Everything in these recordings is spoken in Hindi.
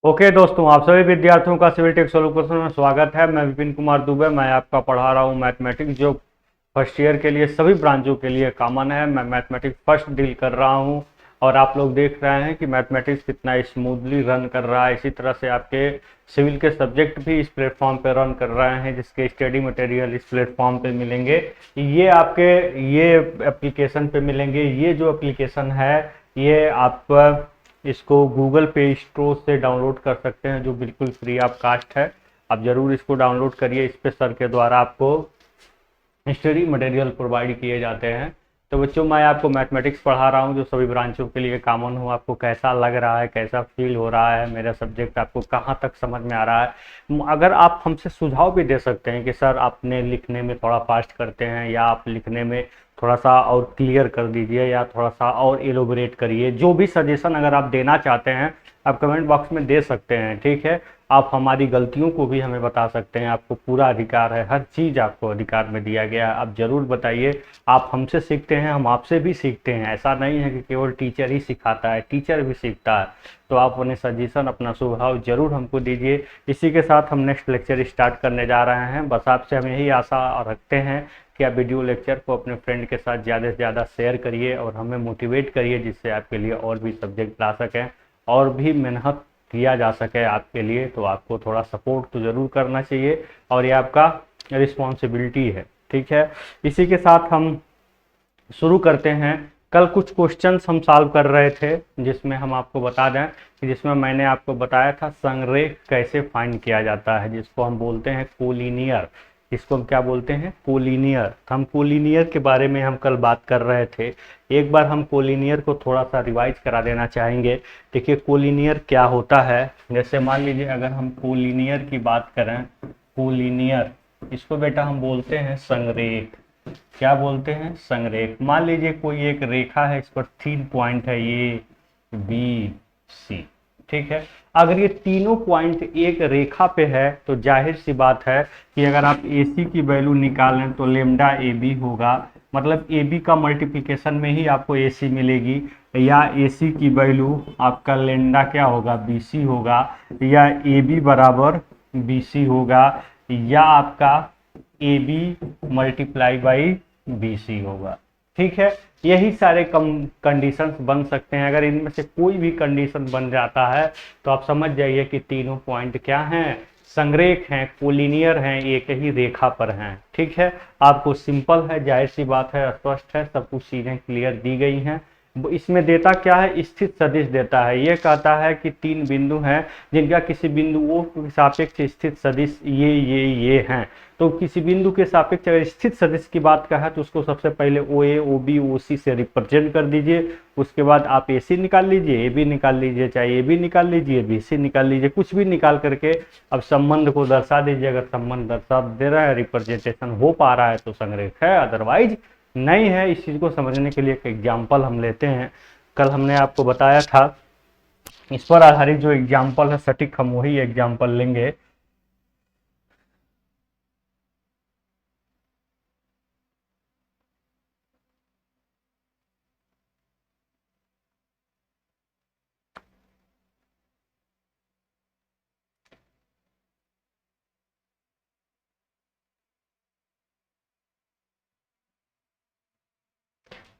ओके दोस्तों, आप सभी विद्यार्थियों का सिविल टेक सोल्यूशन में स्वागत है। मैं विपिन कुमार दुबे, मैं आपका पढ़ा रहा हूँ मैथमेटिक्स, जो फर्स्ट ईयर के लिए सभी ब्रांचों के लिए कॉमन है। मैं मैथमेटिक्स फर्स्ट डील कर रहा हूँ और आप लोग देख रहे हैं कि मैथमेटिक्स कितना स्मूथली रन कर रहा है। इसी तरह से आपके सिविल के सब्जेक्ट भी इस प्लेटफॉर्म पे रन कर रहे हैं, जिसके स्टडी मटेरियल इस प्लेटफॉर्म पे मिलेंगे। ये आपके ये एप्लीकेशन पे मिलेंगे। ये जो एप्लीकेशन है, ये आप इसको गूगल पे स्टोर से डाउनलोड कर सकते हैं, जो बिल्कुल फ्री ऑफ कास्ट है। आप ज़रूर इसको डाउनलोड करिए। इस पे सर के द्वारा आपको स्टडी मटेरियल प्रोवाइड किए जाते हैं। तो बच्चों, मैं आपको मैथमेटिक्स पढ़ा रहा हूँ, जो सभी ब्रांचों के लिए कॉमन हो। आपको कैसा लग रहा है, कैसा फील हो रहा है, मेरा सब्जेक्ट आपको कहाँ तक समझ में आ रहा है? अगर आप हमसे सुझाव भी दे सकते हैं कि सर आपने लिखने में थोड़ा फास्ट करते हैं, या आप लिखने में थोड़ा सा और क्लियर कर दीजिए, या थोड़ा सा और एलोबरेट करिए। जो भी सजेशन अगर आप देना चाहते हैं, आप कमेंट बॉक्स में दे सकते हैं, ठीक है। आप हमारी गलतियों को भी हमें बता सकते हैं। आपको पूरा अधिकार है, हर चीज़ आपको अधिकार में दिया गया है। आप ज़रूर बताइए। आप हमसे सीखते हैं, हम आपसे भी सीखते हैं। ऐसा नहीं है कि केवल टीचर ही सिखाता है, टीचर भी सीखता है। तो आप अपने सजेशन, अपना सुझाव ज़रूर हमको दीजिए। इसी के साथ हम नेक्स्ट लेक्चर स्टार्ट करने जा रहे हैं। बस आपसे हम यही आशा रखते हैं कि आप वीडियो लेक्चर को अपने फ्रेंड के साथ ज़्यादा से ज़्यादा शेयर करिए और हमें मोटिवेट करिए, जिससे आपके लिए और भी सब्जेक्ट ला सकें और भी मेहनत किया जा सके आपके लिए। तो आपको थोड़ा सपोर्ट तो ज़रूर करना चाहिए, और ये आपका रिस्पॉन्सिबिलिटी है, ठीक है। इसी के साथ हम शुरू करते हैं। कल कुछ क्वेश्चंस हम सॉल्व कर रहे थे, जिसमें हम आपको बता दें कि जिसमें मैंने आपको बताया था संरेख कैसे फाइंड किया जाता है, जिसको हम बोलते हैं कोलिनियर। इसको हम क्या बोलते हैं? कोलिनियर। हम कोलिनियर के बारे में हम कल बात कर रहे थे। एक बार हम कोलिनियर को थोड़ा सा रिवाइज करा देना चाहेंगे। देखिए, कोलिनियर क्या होता है। जैसे मान लीजिए, अगर हम कोलिनियर की बात करें, कोलिनियर, इसको बेटा हम बोलते हैं संरेख। क्या बोलते हैं? संरेख। मान लीजिए कोई एक रेखा है, इस पर 3 पॉइंट है, ए बी सी, ठीक है। अगर ये तीनों पॉइंट एक रेखा पे है, तो जाहिर सी बात है कि अगर आप ए सी की वैल्यू निकालें तो लेमडा ए बी होगा। मतलब ए बी का मल्टीप्लिकेशन में ही आपको ए सी मिलेगी, या ए सी की वैल्यू आपका लेमडा क्या होगा? बी सी होगा, या ए बी बराबर बी सी होगा, या आपका A B multiply by B C होगा, ठीक है। यही सारे कंडीशंस बन सकते हैं। अगर इनमें से कोई भी कंडीशन बन जाता है, तो आप समझ जाइए कि तीनों पॉइंट क्या हैं? संरेख हैं, कोलिनियर हैं, एक ही रेखा पर हैं, ठीक है। आपको सिंपल है, जाहिर सी बात है, स्पष्ट है, सब कुछ चीज़ें क्लियर दी गई हैं। इसमें देता क्या है? स्थित सदिश देता है। ये कहता है कि तीन बिंदु हैं, जिनका किसी बिंदु ओ के सापेक्ष स्थित सदिश ये हैं। तो किसी बिंदु के सापेक्ष अगर स्थित सदिश की बात का है, तो उसको सबसे पहले ओ ए, ओ बी, ओ सी से रिप्रेजेंट कर दीजिए। उसके बाद आप ए सी निकाल लीजिए, ए बी निकाल लीजिए, चाहे ए बी निकाल लीजिए, बी सी निकाल लीजिए, कुछ भी निकाल करके अब संबंध को दर्शा दीजिए। अगर संबंध दर्शा दे रहा है, रिप्रेजेंटेशन हो पा रहा है, तो संरेख है, अदरवाइज नहीं है। इस चीज़ को समझने के लिए एक एग्जाम्पल हम लेते हैं। कल हमने आपको बताया था, इस पर आधारित जो एग्जाम्पल है सटीक, हम वही एग्जाम्पल लेंगे।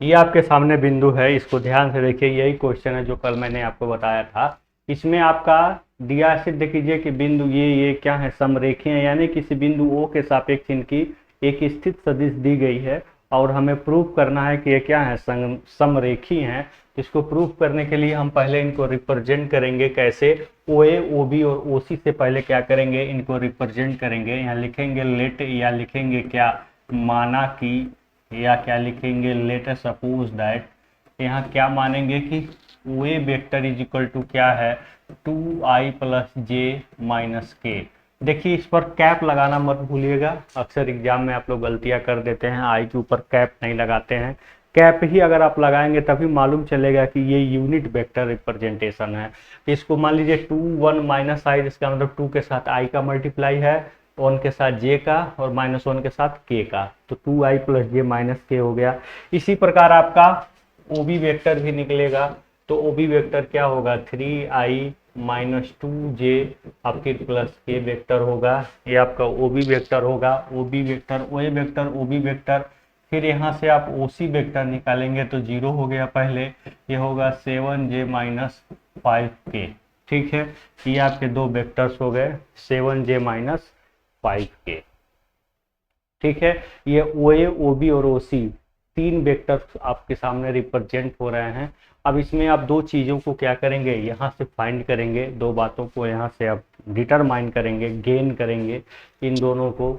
ये आपके सामने बिंदु है, इसको ध्यान से देखिए। यही क्वेश्चन है जो कल मैंने आपको बताया था। इसमें आपका दिया, सिद्ध कीजिए कि बिंदु ये क्या है? समरेखी है, यानी किसी बिंदु ओ के सापेक्ष इनकी एक स्थित सदिश दी गई है, और हमें प्रूफ करना है कि ये क्या है? समरेखी हैं। इसको प्रूफ करने के लिए हम पहले इनको रिप्रेजेंट करेंगे। कैसे? ओ ए, ओ बी और ओ सी से पहले क्या करेंगे? इनको रिप्रेजेंट करेंगे। यहाँ लिखेंगे लेट, या लिखेंगे क्या? माना कि, या क्या लिखेंगे? Let suppose that. यहाँ क्या मानेंगे कि वे वेक्टर इज इक्वल टू क्या है? 2i प्लस जे माइनस के। देखिए, इस पर कैप लगाना मत भूलिएगा। अक्सर एग्जाम में आप लोग गलतियां कर देते हैं, आई के ऊपर कैप नहीं लगाते हैं। कैप ही अगर आप लगाएंगे तभी मालूम चलेगा कि ये यूनिट वेक्टर रिप्रेजेंटेशन है। इसको मान लीजिए 2 1 माइनस आई, जिसका मतलब 2 के साथ आई का मल्टीप्लाई है, 1 के साथ जे का, और -1 के साथ के का। तो 2i प्लस जे माइनस के हो गया। इसी प्रकार आपका ओ बी वेक्टर भी निकलेगा। तो ओ बी वेक्टर क्या होगा? 3i माइनस टू जे अब फिर प्लस के वेक्टर होगा, ये आपका ओ बी वेक्टर होगा, ओ B vector O A vector O B vector. फिर यहाँ से आप ओ सी वेक्टर निकालेंगे तो जीरो हो गया पहले, ये होगा 7j माइनस 5k। ठीक है, ये आपके दो वेक्टर्स हो गए 7j माइनस 5k। ठीक है, ये ओ ए ओ बी और ओ सी तीन वेक्टर्स आपके सामने रिप्रेजेंट हो रहे हैं। अब इसमें आप दो चीज़ों को क्या करेंगे, यहाँ से फाइंड करेंगे, दो बातों को यहाँ से आप डिटरमाइन करेंगे, गेन करेंगे इन दोनों को।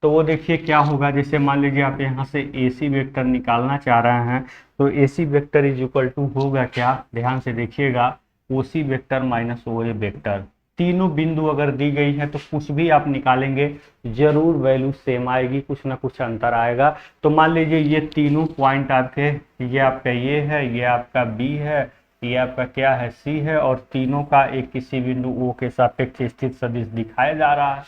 तो वो देखिए क्या होगा, जैसे मान लीजिए आप यहाँ से ए सी वेक्टर निकालना चाह रहे हैं, तो ए C vector is equal to होगा क्या, ध्यान से देखिएगा, ओ C vector minus O A vector. तीनों बिंदु अगर दी गई है तो कुछ भी आप निकालेंगे जरूर वैल्यू सेम आएगी, कुछ ना कुछ अंतर आएगा। तो मान लीजिए ये तीनों पॉइंट आपके, ये आपका ये है, ये आपका बी है, ये आपका क्या है सी है, और तीनों का एक किसी बिंदु ओ के सापेक्ष स्थित सदिश दिखाया जा रहा है।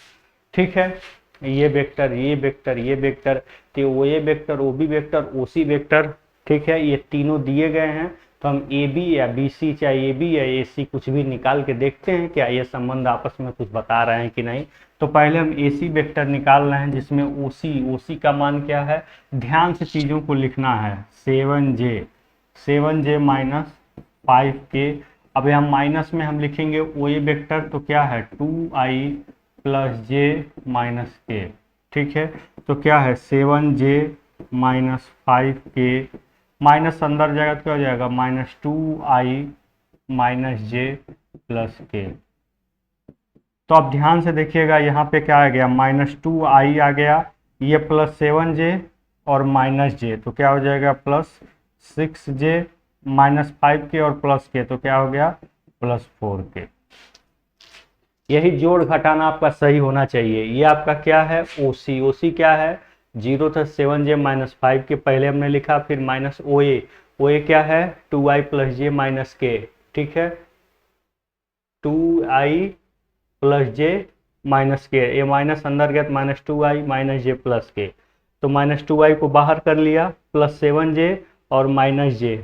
ठीक है, ये वेक्टर ये वेक्टर ये वेक्टर, तो O A vector O B vector O C vector. ठीक है, ये तीनों दिए गए हैं, तो हम ए बी या बी सी, चाहे ए बी या ए सी कुछ भी निकाल के देखते हैं क्या ये संबंध आपस में कुछ बता रहे हैं कि नहीं। तो पहले हम ए सी वेक्टर निकाल रहे हैं, जिसमें ओ सी का मान क्या है, ध्यान से चीज़ों को लिखना है, 7j माइनस 5k। अब हम माइनस में हम लिखेंगे ओ ए वेक्टर, तो क्या है 2i प्लस जे माइनस के। ठीक है, तो क्या है 7j माइनस 5k, माइनस अंदर जाएगा तो क्या हो जाएगा माइनस 2i माइनस जे प्लस के। तो आप ध्यान से देखिएगा यहाँ पे क्या आ गया, माइनस 2i आ गया, ये प्लस 7j और माइनस जे, तो क्या हो जाएगा प्लस 6j माइनस 5k और प्लस के, तो क्या हो गया प्लस 4k। यही जोड़ घटाना आपका सही होना चाहिए। ये आपका क्या है ओसी, ओसी क्या है जीरो था, 7j माइनस 5 के पहले हमने लिखा, फिर माइनस ओ ए क्या है 2i प्लस जे माइनस के। ठीक है, 2i प्लस जे माइनस के, ये माइनस अंदर गया तो माइनस 2i माइनस जे प्लस के, तो माइनस 2i को बाहर कर लिया, प्लस 7j और माइनस जे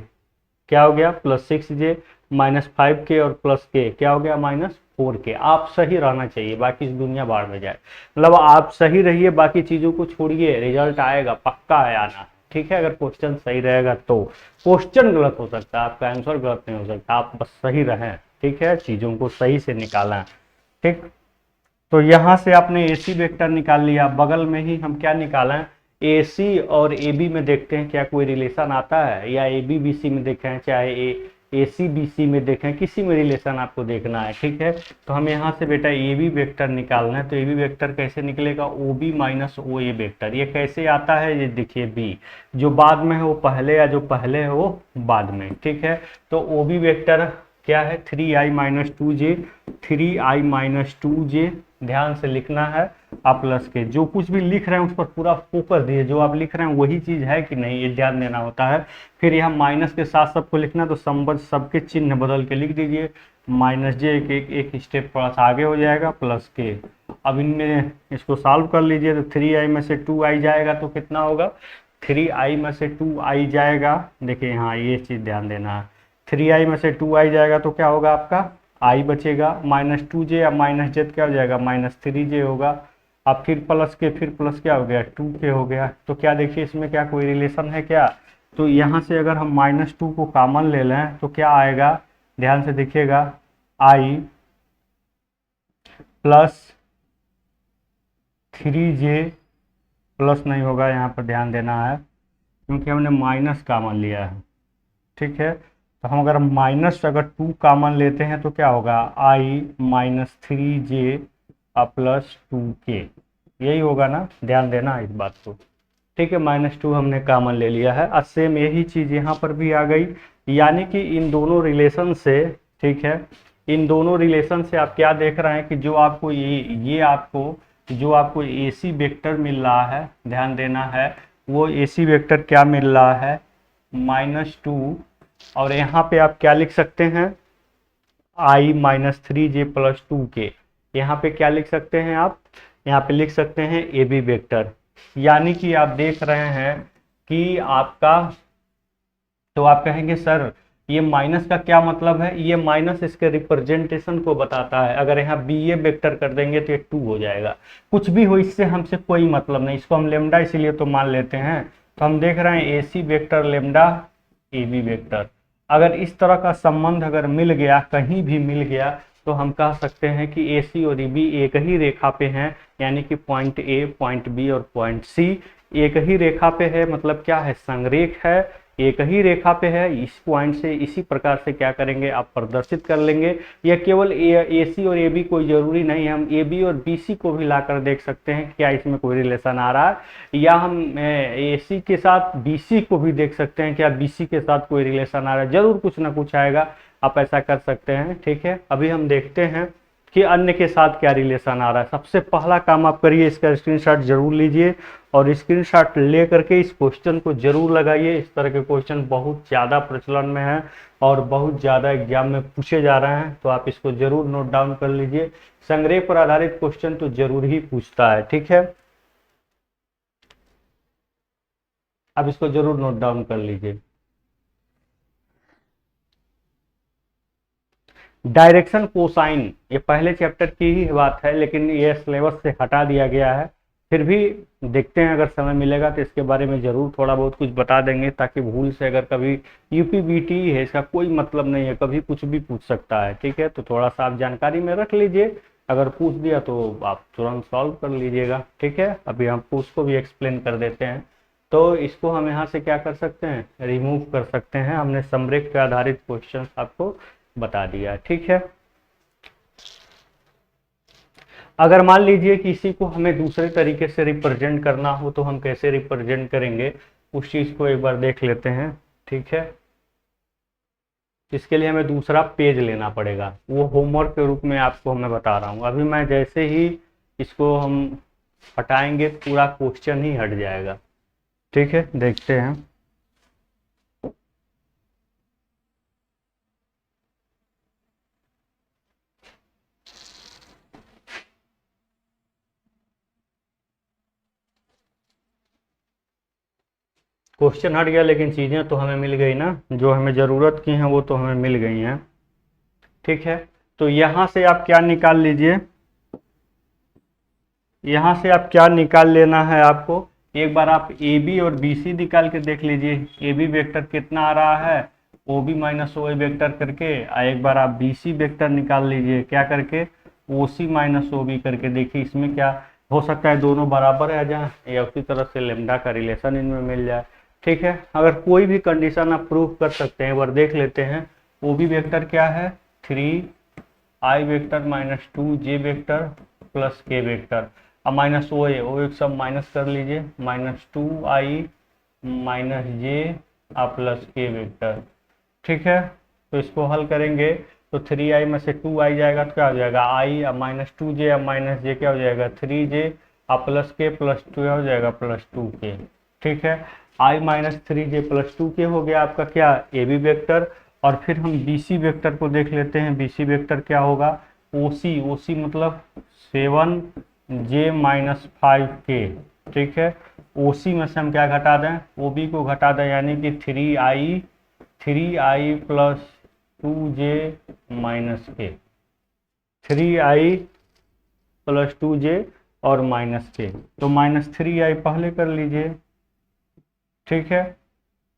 क्या हो गया प्लस 6j माइनस 5k और प्लस के क्या हो गया माइनस 4k। आप सही रहना चाहिए, बाकी इस दुनिया बाढ़ में जाए, मतलब आप सही रहिए, बाकी चीज़ों को छोड़िए, रिजल्ट आएगा, पक्का है आना। ठीक है, अगर क्वेश्चन सही रहेगा तो, क्वेश्चन गलत हो सकता है, आपका आंसर गलत नहीं हो सकता, आप बस सही रहें। ठीक है, चीज़ों को सही से निकालें। ठीक, तो यहाँ से आपने ए सी वेक्टर निकाल लिया, बगल में ही हम क्या निकालें, ए सी और ए बी में देखते हैं क्या कोई रिलेशन आता है, या ए बी बी सी में देखें, चाहे ए सी बी सी में देखें, किसी में रिलेशन आपको देखना है। ठीक है, तो हम यहाँ से बेटा ए बी वेक्टर निकालना है, तो ए बी वेक्टर कैसे निकलेगा, O B minus O A vector. ये कैसे आता है, ये देखिए बी जो बाद में है वो पहले, या जो पहले है वो बाद में। ठीक है, तो ओ बी वेक्टर क्या है 3i minus 2j, 3i minus 2j, ध्यान से लिखना है आप प्लस के, जो कुछ भी लिख रहे हैं उस पर पूरा फोकस दीजिए, जो आप लिख रहे हैं वही चीज़ है कि नहीं, ये ध्यान देना होता है। फिर यहाँ माइनस के साथ सबको लिखना, तो संबंध सबके चिन्ह बदल के लिख दीजिए, माइनस जे एक स्टेप थोड़ा सा आगे हो जाएगा प्लस के। अब इनमें इसको सॉल्व कर लीजिए, तो 3i में से 2i जाएगा तो कितना होगा, 3i में से 2i जाएगा, देखिए यहाँ ये चीज़ ध्यान देना है, 3i में से 2i जाएगा तो क्या होगा आपका i बचेगा, माइनस 2j या माइनस j क्या हो जाएगा माइनस 3j होगा। अब फिर प्लस के, फिर प्लस क्या हो गया 2k हो गया। तो क्या देखिए इसमें क्या कोई रिलेशन है क्या, तो यहाँ से अगर हम माइनस 2 को कॉमन ले लें तो क्या आएगा, ध्यान से देखिएगा, i प्लस 3j प्लस नहीं होगा, यहाँ पर ध्यान देना है क्योंकि हमने माइनस कॉमन लिया है। ठीक है, तो हम अगर माइनस अगर 2 कॉमन लेते हैं तो क्या होगा i minus 3j plus 2k, यही होगा ना, ध्यान देना इस बात को। ठीक है, माइनस 2 हमने कॉमन ले लिया है, और सेम यही चीज़ यहाँ पर भी आ गई, यानी कि इन दोनों रिलेशन से, ठीक है, इन दोनों रिलेशन से आप क्या देख रहे हैं कि जो आपको ये आपको जो आपको ए सी वेक्टर मिल रहा है, ध्यान देना है, वो ए सी वेक्टर क्या मिल रहा है -2, और यहाँ पे आप क्या लिख सकते हैं i minus 3j plus 2k, यहाँ पे क्या लिख सकते हैं आप, यहाँ पे लिख सकते हैं ए बी वेक्टर। यानी कि आप देख रहे हैं कि आपका, तो आप कहेंगे सर ये माइनस का क्या मतलब है, ये माइनस इसके रिप्रेजेंटेशन को बताता है। अगर यहाँ बी ए वेक्टर कर देंगे तो ये 2 हो जाएगा। कुछ भी हो इससे हमसे कोई मतलब नहीं, इसको हम लेमडा इसीलिए तो मान लेते हैं। तो हम देख रहे हैं A C vector lambda A B vector. अगर इस तरह का संबंध अगर मिल गया, कहीं भी मिल गया, तो हम कह सकते हैं कि ए सी और बी एक ही रेखा पे हैं, यानी कि पॉइंट ए, पॉइंट बी और पॉइंट सी एक ही रेखा पे है। मतलब क्या है, संरेख है, एक ही रेखा पे है। इस पॉइंट से इसी प्रकार से क्या करेंगे, आप प्रदर्शित कर लेंगे। यह केवल ए सी और ए बी कोई जरूरी नहीं है, हम ए बी और बी सी को भी लाकर देख सकते हैं क्या इसमें कोई रिलेशन आ रहा है, या हम ए सी के साथ बी सी को भी देख सकते हैं क्या बी सी के साथ कोई रिलेशन आ रहा है। जरूर कुछ ना कुछ आएगा, आप ऐसा कर सकते हैं। ठीक है, अभी हम देखते हैं कि अन्य के साथ क्या रिलेशन आ रहा है। सबसे पहला काम आप करिए, इसका स्क्रीनशॉट जरूर लीजिए और स्क्रीनशॉट ले करके इस क्वेश्चन को जरूर लगाइए। इस तरह के क्वेश्चन बहुत ज़्यादा प्रचलन में है और बहुत ज़्यादा एग्जाम में पूछे जा रहे हैं, तो आप इसको जरूर नोट डाउन कर लीजिए। संग्रह पर आधारित क्वेश्चन तो जरूर ही पूछता है। ठीक है, आप इसको जरूर नोट डाउन कर लीजिए। डायरेक्शन कोसाइन, ये पहले चैप्टर की ही बात है, लेकिन ये सिलेबस से हटा दिया गया है। फिर भी देखते हैं, अगर समय मिलेगा तो इसके बारे में ज़रूर थोड़ा बहुत कुछ बता देंगे, ताकि भूल से अगर कभी यूपी बीटी है, इसका कोई मतलब नहीं है, कभी कुछ भी पूछ सकता है। ठीक है, तो थोड़ा सा आप जानकारी में रख लीजिए, अगर पूछ दिया तो आप तुरंत सॉल्व कर लीजिएगा। ठीक है, अभी हम उसको भी एक्सप्लेन कर देते हैं। तो इसको हम यहाँ से क्या कर सकते हैं, रिमूव कर सकते हैं। हमने समरेख पे आधारित क्वेश्चन आपको बता दिया। ठीक है, अगर मान लीजिए कि इसी को हमें दूसरे तरीके से रिप्रेजेंट करना हो तो हम कैसे रिप्रेजेंट करेंगे, उस चीज को एक बार देख लेते हैं। ठीक है, इसके लिए हमें दूसरा पेज लेना पड़ेगा, वो होमवर्क के रूप में आपको मैं बता रहा हूँ। अभी मैं जैसे ही इसको हम हटाएंगे पूरा क्वेश्चन ही हट जाएगा। ठीक है, देखते हैं। क्वेश्चन हट गया, लेकिन चीज़ें तो हमें मिल गई ना, जो हमें ज़रूरत की हैं वो तो हमें मिल गई हैं। ठीक है, तो यहाँ से आप क्या निकाल लीजिए, यहाँ से आप क्या निकाल लेना है आपको, एक बार आप ए बी और बी सी निकाल के देख लीजिए। ए बी वेक्टर कितना आ रहा है, O B minus O A vector करके। एक बार आप बी सी वेक्टर निकाल लीजिए, क्या करके, ओ सी माइनस ओ बी करके। देखिए इसमें क्या हो सकता है, दोनों बराबर आ जाए या उसी तरह से लेमडा का रिलेशन इनमें मिल जाए। ठीक है, अगर कोई भी कंडीशन आप प्रूव कर सकते हैं, एक बार देख लेते हैं। ओ बी वेक्टर क्या है, 3i vector minus 2j vector plus k vector. अब माइनस ओ एक सब माइनस कर लीजिए, माइनस 2i माइनस जे प्लस k वेक्टर। ठीक है, तो इसको हल करेंगे तो 3i में से 2i जाएगा तो क्या हो जाएगा, i अब माइनस 2j अब माइनस जे क्या हो जाएगा, 3j अब प्लस k प्लस 2 हो जाएगा प्लस 2k। ठीक है, i minus 3j plus 2k हो गया आपका क्या, ए बी वेक्टर। और फिर हम बी सी वेक्टर को देख लेते हैं। बी सी वेक्टर क्या होगा, ओ सी मतलब 7j माइनस 5k। ठीक है, ओ सी में से हम क्या घटा दें, ओ बी को घटा दें, यानी कि 3i plus 2j minus k, 3i plus 2j और माइनस k। तो माइनस 3i पहले कर लीजिए। ठीक है,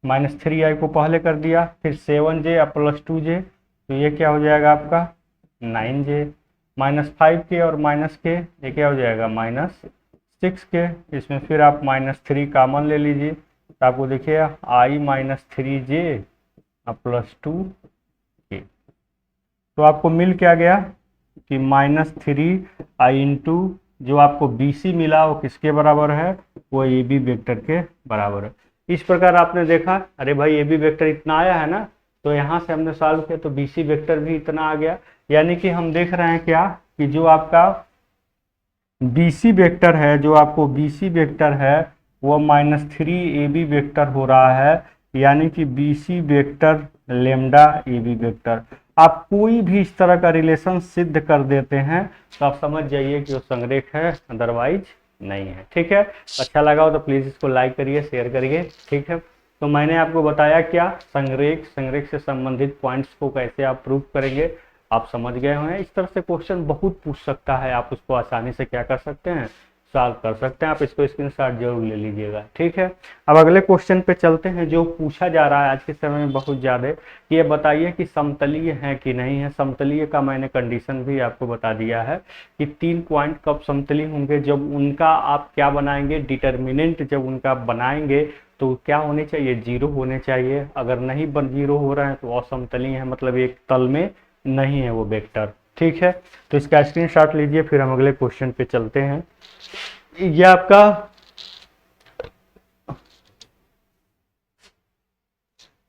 माइनस 3i को पहले कर दिया, फिर 7j प्लस 2j, तो ये क्या हो जाएगा आपका 9j, माइनस 5k और माइनस k, ये क्या हो जाएगा माइनस 6k। इसमें फिर आप माइनस 3 कॉमन ले लीजिए, तो आपको देखिए i minus 3j plus 2k। तो आपको मिल क्या गया कि माइनस 3i इंटू जो आपको बी सी मिला वो किसके बराबर है, वो ए बी वेक्टर के बराबर है। इस प्रकार आपने देखा, अरे भाई ए बी वेक्टर इतना आया है ना, तो यहाँ से हमने सॉल्व किया तो बी सी वेक्टर भी इतना आ गया। यानी कि हम देख रहे हैं क्या, कि जो आपका बी सी वेक्टर है, जो आपको बी सी वेक्टर है वो माइनस 3ab वेक्टर हो रहा है, यानी कि B C vector lambda A B vector. आप कोई भी इस तरह का रिलेशन सिद्ध कर देते हैं तो आप समझ जाइए कि वो संरेख है, अदरवाइज नहीं है। ठीक है, अच्छा लगा हो तो प्लीज़ इसको लाइक करिए, शेयर करिए। ठीक है, तो मैंने आपको बताया क्या, संरेख, संरेख से संबंधित पॉइंट्स को कैसे आप प्रूव करेंगे, आप समझ गए होंगे। इस तरह से क्वेश्चन बहुत पूछ सकता है, आप उसको आसानी से क्या कर सकते हैं, सॉल्व कर सकते हैं। आप इसको स्क्रीनशॉट जरूर ले लीजिएगा, ठीक है। अब अगले क्वेश्चन पे चलते हैं, जो पूछा जा रहा है आज के समय में बहुत ज़्यादा। ये बताइए कि समतलीय है कि नहीं है। समतलीय का मैंने कंडीशन भी आपको बता दिया है कि 3 पॉइंट कब समतलीय होंगे, जब उनका आप क्या बनाएंगे, डिटर्मिनेंट जब उनका बनाएंगे तो क्या होने चाहिए, 0 होने चाहिए। अगर नहीं बन 0 हो रहा है तो असमतलीय है, मतलब एक तल में नहीं है वो वेक्टर, ठीक है। तो इसका स्क्रीनशॉट लीजिए, फिर हम अगले क्वेश्चन पे चलते हैं। ये आपका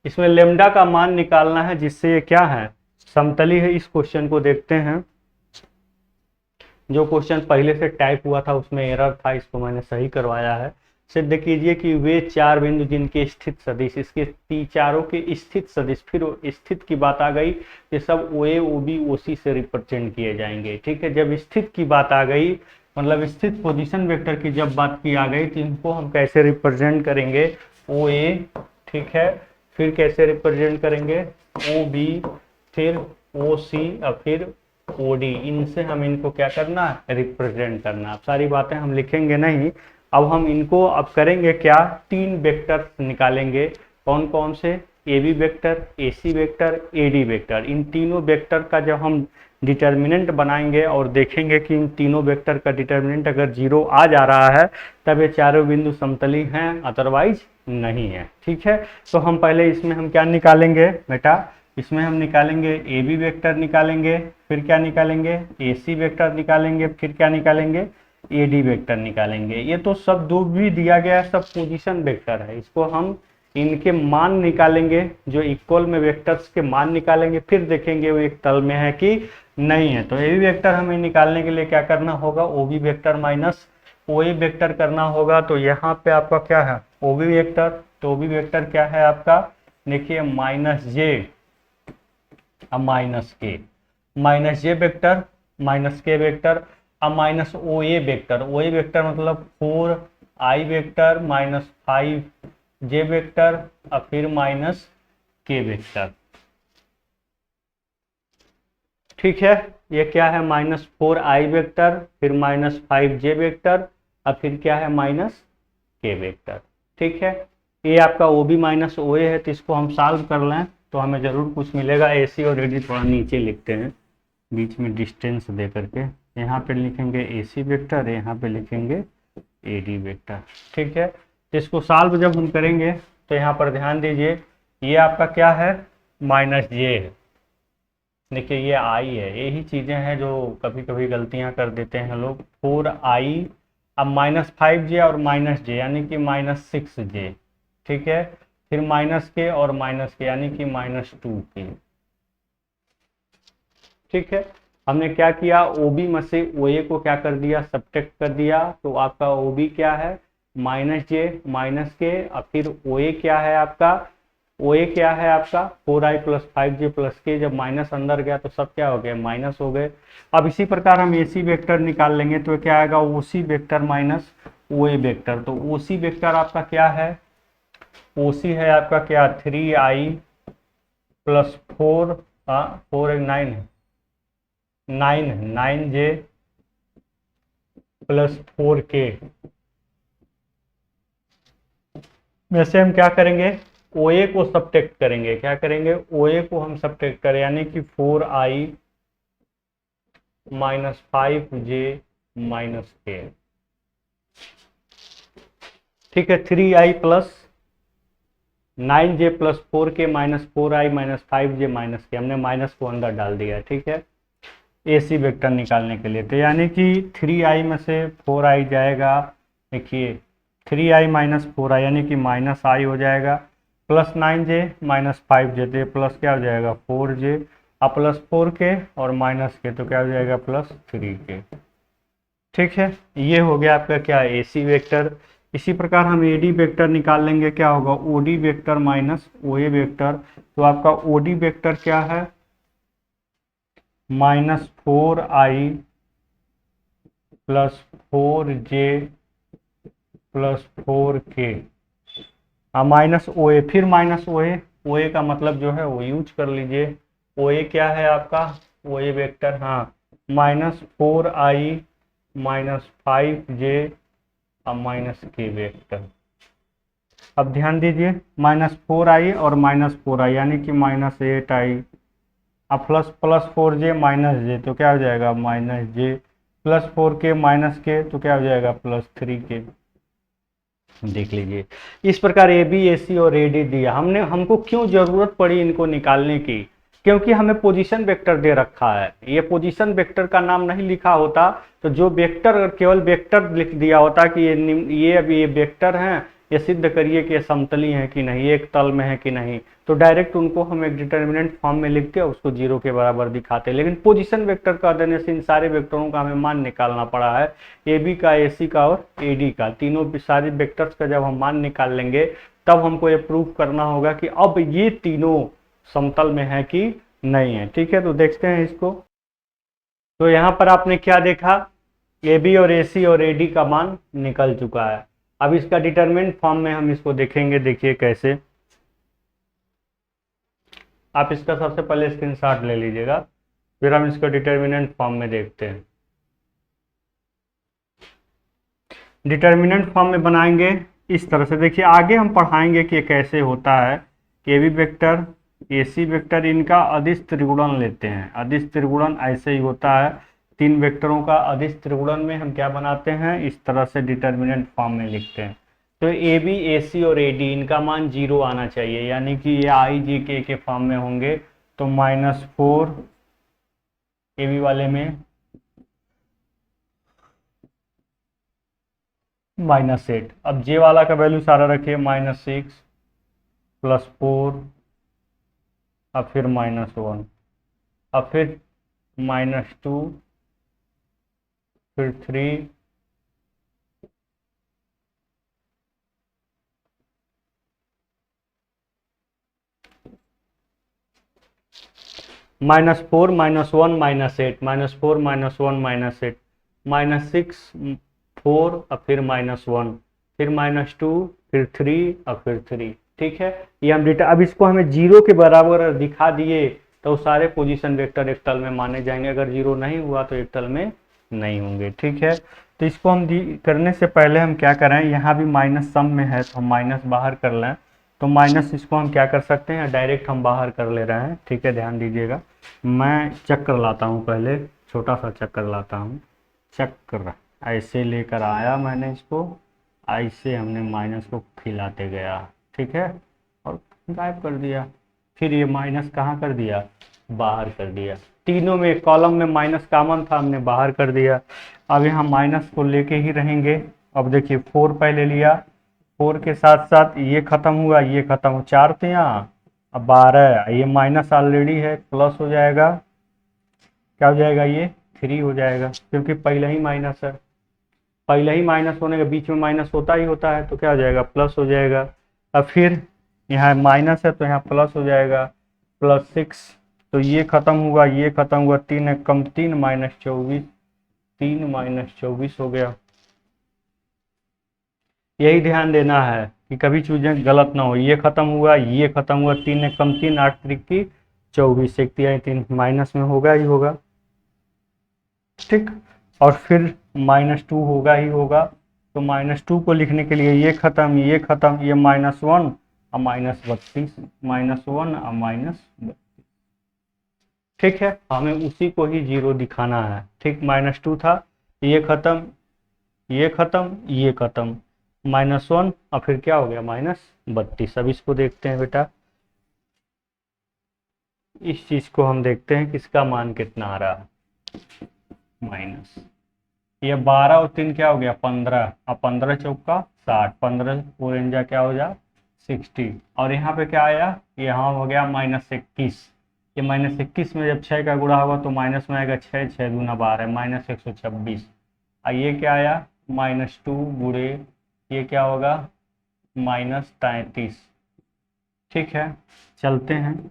इसमें लेमडा का मान निकालना है, जिससे ये क्या है, समतलीय है। इस क्वेश्चन को देखते हैं। जो क्वेश्चन पहले से टाइप हुआ था उसमें एरर था, इसको मैंने सही करवाया है। सिद्ध कीजिए कि वे 4 बिंदु जिनके स्थित सदिश, इसके चारों के स्थित सदिश, फिर स्थित की बात आ गई, ये सब ओ ए ओ बी ओ सी से रिप्रेजेंट किए जाएंगे, ठीक है। जब स्थित की बात आ गई, मतलब स्थित पोजीशन वेक्टर की जब बात की आ गई, तो इनको हम कैसे रिप्रेजेंट करेंगे, ओ ए, ठीक है, फिर कैसे रिप्रेजेंट करेंगे, ओ बी, फिर ओ सी और फिर ओ डी। इनसे हम इनको क्या करना है, रिप्रेजेंट करना। अब सारी बातें हम लिखेंगे नहीं, अब हम इनको अब करेंगे क्या, 3 वेक्टर निकालेंगे। कौन कौन से, A B vector, A C vector, A D vector. इन तीनों वेक्टर का जब हम डिटर्मिनेंट बनाएंगे और देखेंगे कि इन तीनों वेक्टर का डिटर्मिनेंट अगर 0 आ जा रहा है, तब ये चारों बिंदु समतलीय हैं, अदरवाइज नहीं है, ठीक है। तो हम पहले इसमें हम क्या निकालेंगे बेटा, इसमें हम निकालेंगे ए बी वेक्टर निकालेंगे, फिर क्या निकालेंगे, ए सी वेक्टर निकालेंगे, फिर क्या निकालेंगे, ए डी वेक्टर निकालेंगे। ये तो सब जो भी दिया गया है सब पोजीशन वेक्टर है, इसको हम इनके मान निकालेंगे, जो इक्वल में वेक्टर्स के मान निकालेंगे, फिर देखेंगे वो एक तल में है कि नहीं है। तो ए बी वेक्टर हमें निकालने के लिए क्या करना होगा, ओ B vector minus O A vector करना होगा। तो यहाँ पे आपका क्या है, ओ बी वेक्टर, तो ओ बी वेक्टर क्या है आपका, देखिए माइनस जे अब माइनस जे वेक्टर, माइनस के वेक्टर, अब minus O A vector, O A vector मतलब 4i vector minus 5j vector और फिर माइनस के वेक्टर, ठीक है। ये क्या है, माइनस 4i वेक्टर, फिर माइनस 5j वेक्टर और फिर क्या है, माइनस के वेक्टर, ठीक है। ये आपका ओ बी माइनस ओ ए है, तो इसको हम सॉल्व कर लें तो हमें जरूर कुछ मिलेगा। ए सी और ए डी थोड़ा नीचे लिखते हैं, बीच में डिस्टेंस दे करके। यहाँ पे लिखेंगे ए सी वेक्टर, यहाँ पे लिखेंगे ए डी वेक्टर, ठीक है। तो इसको सॉल्व जब हम करेंगे तो यहाँ पर ध्यान दीजिए, ये आपका क्या है, माइनस जे है, देखिए ये आई है। यही चीज़ें हैं जो कभी कभी गलतियाँ कर देते हैं लोग। 4i, अब माइनस 5j और माइनस जे यानी कि माइनस 6j, ठीक है। फिर माइनस के और माइनस के यानी कि माइनस 2k, ठीक है। हमने क्या किया, ओ बी में से ओ ए को क्या कर दिया, सब्ट्रैक्ट कर दिया। तो आपका ओ बी क्या है, माइनस जे माइनस के, और फिर ओ ए क्या है आपका, ओ ए क्या है आपका 4i प्लस 5j प्लस के। जब माइनस अंदर गया तो सब क्या हो गए, माइनस हो गए। अब इसी प्रकार हम ए सी वेक्टर निकाल लेंगे, तो क्या आएगा, ओ C vector minus O A vector. तो ओ सी वेक्टर आपका क्या है, ओ सी है आपका क्या, 3i प्लस 4, 4 9 है, 9j प्लस 4k में से हम क्या करेंगे, ओ ए को सब्ट्रैक्ट करेंगे। क्या करेंगे, ओ ए को हम सब्ट्रैक्ट करें, यानी कि 4i माइनस 5j माइनस के, ठीक है। 3i plus 9j plus 4k minus 4i minus 5j minus के, हमने माइनस को अंदर डाल दिया, ठीक है, ए सी वेक्टर निकालने के लिए। तो यानी कि 3i में से 4i जाएगा, देखिए 3i माइनस 4i यानी कि माइनस आई हो जाएगा, प्लस 9j माइनस 5j, तो प्लस क्या हो जाएगा 4j, और प्लस 4k और माइनस के, तो क्या हो जाएगा प्लस 3k, ठीक है। ये हो गया आपका क्या, ए सी वेक्टर। इसी प्रकार हम ए डी वेक्टर निकाल लेंगे, क्या होगा, O D vector minus O A vector. तो आपका ओ डी वेक्टर क्या है, minus 4i plus 4j plus 4k हाँ माइनस ओ ए, फिर माइनस ओ ए का मतलब जो है वो यूज कर लीजिए। ओ ए क्या है आपका, ओ ए वेक्टर, हाँ -4i -5j और -k वेक्टर। अब ध्यान दीजिए, -4i और -4i यानी कि -8i, अब +4j -j तो क्या हो जाएगा -j, +4k -k तो क्या हो जाएगा +3k। देख लीजिए, इस प्रकार ए बी ए सी और ए डी दिया हमने, हमको क्यों जरूरत पड़ी इनको निकालने की, क्योंकि हमें पोजीशन वेक्टर दे रखा है। ये पोजीशन वेक्टर का नाम नहीं लिखा होता तो जो वेक्टर, अगर केवल वेक्टर लिख दिया होता कि ये अभी ये वेक्टर हैं, ये सिद्ध करिए कि ये समतली है कि नहीं, एक तल में है कि नहीं, तो डायरेक्ट उनको हम एक डिटर्मिनेंट फॉर्म में लिख के उसको जीरो के बराबर दिखाते। लेकिन पोजीशन वेक्टर का देने से इन सारे वेक्टरों का हमें मान निकालना पड़ा है, ए बी का, ए सी का और ए डी का, तीनों सारे वेक्टर्स का जब हम मान निकाल लेंगे तब हमको ये प्रूव करना होगा कि अब ये तीनों समतल में है कि नहीं है। ठीक है, तो देखते हैं इसको। तो यहाँ पर आपने क्या देखा, ए बी और ए सी और ए डी का मान निकल चुका है। अब इसका डिटरमिनेंट फॉर्म में हम इसको देखेंगे, देखिए कैसे। आप इसका सबसे पहले स्क्रीनशॉट ले लीजिएगा, फिर हम इसको डिटर्मिनेंट फॉर्म में देखते हैं। डिटर्मिनेंट फॉर्म में बनाएंगे इस तरह से, देखिए आगे हम पढ़ाएंगे कि कैसे होता है। A B vector, A C vector, इनका अदिश त्रिगुणन लेते हैं। अदिश त्रिगुणन ऐसे ही होता है, तीन वेक्टरों का अदिश त्रिगुणन में हम क्या बनाते हैं, इस तरह से डिटर्मिनेंट फॉर्म में लिखते हैं। तो ए बी ए सी और ए डी इनका मान 0 आना चाहिए, यानी कि ये आई जी के फॉर्म में होंगे। तो -4 ए बी वाले में, -8, अब जे वाला का वैल्यू सारा रखिए, -6 +4, अब फिर -1, अब फिर -2, फिर 3, -4 -1 -8, -4 -1 -8, -6 4 और फिर -1, फिर -2, फिर 3 और फिर 3। ठीक है, ये हम डेटा, अब इसको हमें 0 के बराबर दिखा दिए तो सारे पोजीशन वेक्टर एक तल में माने जाएंगे, अगर 0 नहीं हुआ तो एक तल में नहीं होंगे। ठीक है, तो इसको हम करने से पहले हम क्या करें, यहाँ भी माइनस सम में है तो हम माइनस बाहर कर लें। तो माइनस इसको हम क्या कर सकते हैं, डायरेक्ट हम बाहर कर ले रहे हैं। ठीक है, ध्यान दीजिएगा, मैं चक्कर लाता हूँ, पहले छोटा सा चक्कर लाता हूँ। चक्कर ऐसे लेकर आया मैंने इसको, ऐसे हमने माइनस को खिलाते गया, ठीक है, और गायब कर दिया। फिर ये माइनस कहाँ कर दिया, बाहर कर दिया। तीनों में कॉलम में माइनस कॉमन था, हमने बाहर कर दिया। अब यहाँ माइनस को लेके ही रहेंगे। अब देखिए 4 पहले लिया, 4 के साथ साथ ये खत्म हुआ, ये खत्म हुआ, 4 थे यहाँ, अब 12, ये माइनस ऑलरेडी है, प्लस हो जाएगा, क्या हो जाएगा, ये 3 हो जाएगा, क्योंकि पहले ही माइनस है। पहले ही माइनस होने के बीच में माइनस होता ही होता है, तो क्या हो जाएगा, प्लस हो जाएगा। अब फिर यहाँ माइनस है तो यहाँ प्लस हो जाएगा, +6, तो ये खत्म हुआ, ये खत्म हुआ, 3 कम 3 -24, 3 -24 हो गया। यही ध्यान देना है कि कभी चीजें गलत ना हो। ये खत्म हुआ, ये खत्म हुआ, 3 कम 3 8 3 की 24, 1 3 3 माइनस में होगा ही होगा। ठीक, और फिर -2 होगा ही होगा। तो -2 को लिखने के लिए ये खत्म, ये खत्म, ये -1 और -32, -1 और -32। ठीक है, हमें उसी को ही 0 दिखाना है। ठीक, -2 था, ये खत्म, ये खत्म, ये खत्म, -1 और फिर क्या हो गया, -32। अब इसको देखते हैं बेटा, इस चीज को हम देखते हैं कि इसका मान कितना आ रहा है। माइनस ये 12 और 3 क्या हो गया, 15, अब 15 चौका 60, 15 ओरेंजा क्या हो जा 60, और यहाँ पे क्या आया, यहाँ हो गया -21। ये -21 में जब 6 का गुणा होगा तो माइनस में आएगा 6, 6 दूना 12, -126। और ये क्या आया, -2 गुणे, ये क्या होगा, -33। ठीक है, चलते हैं,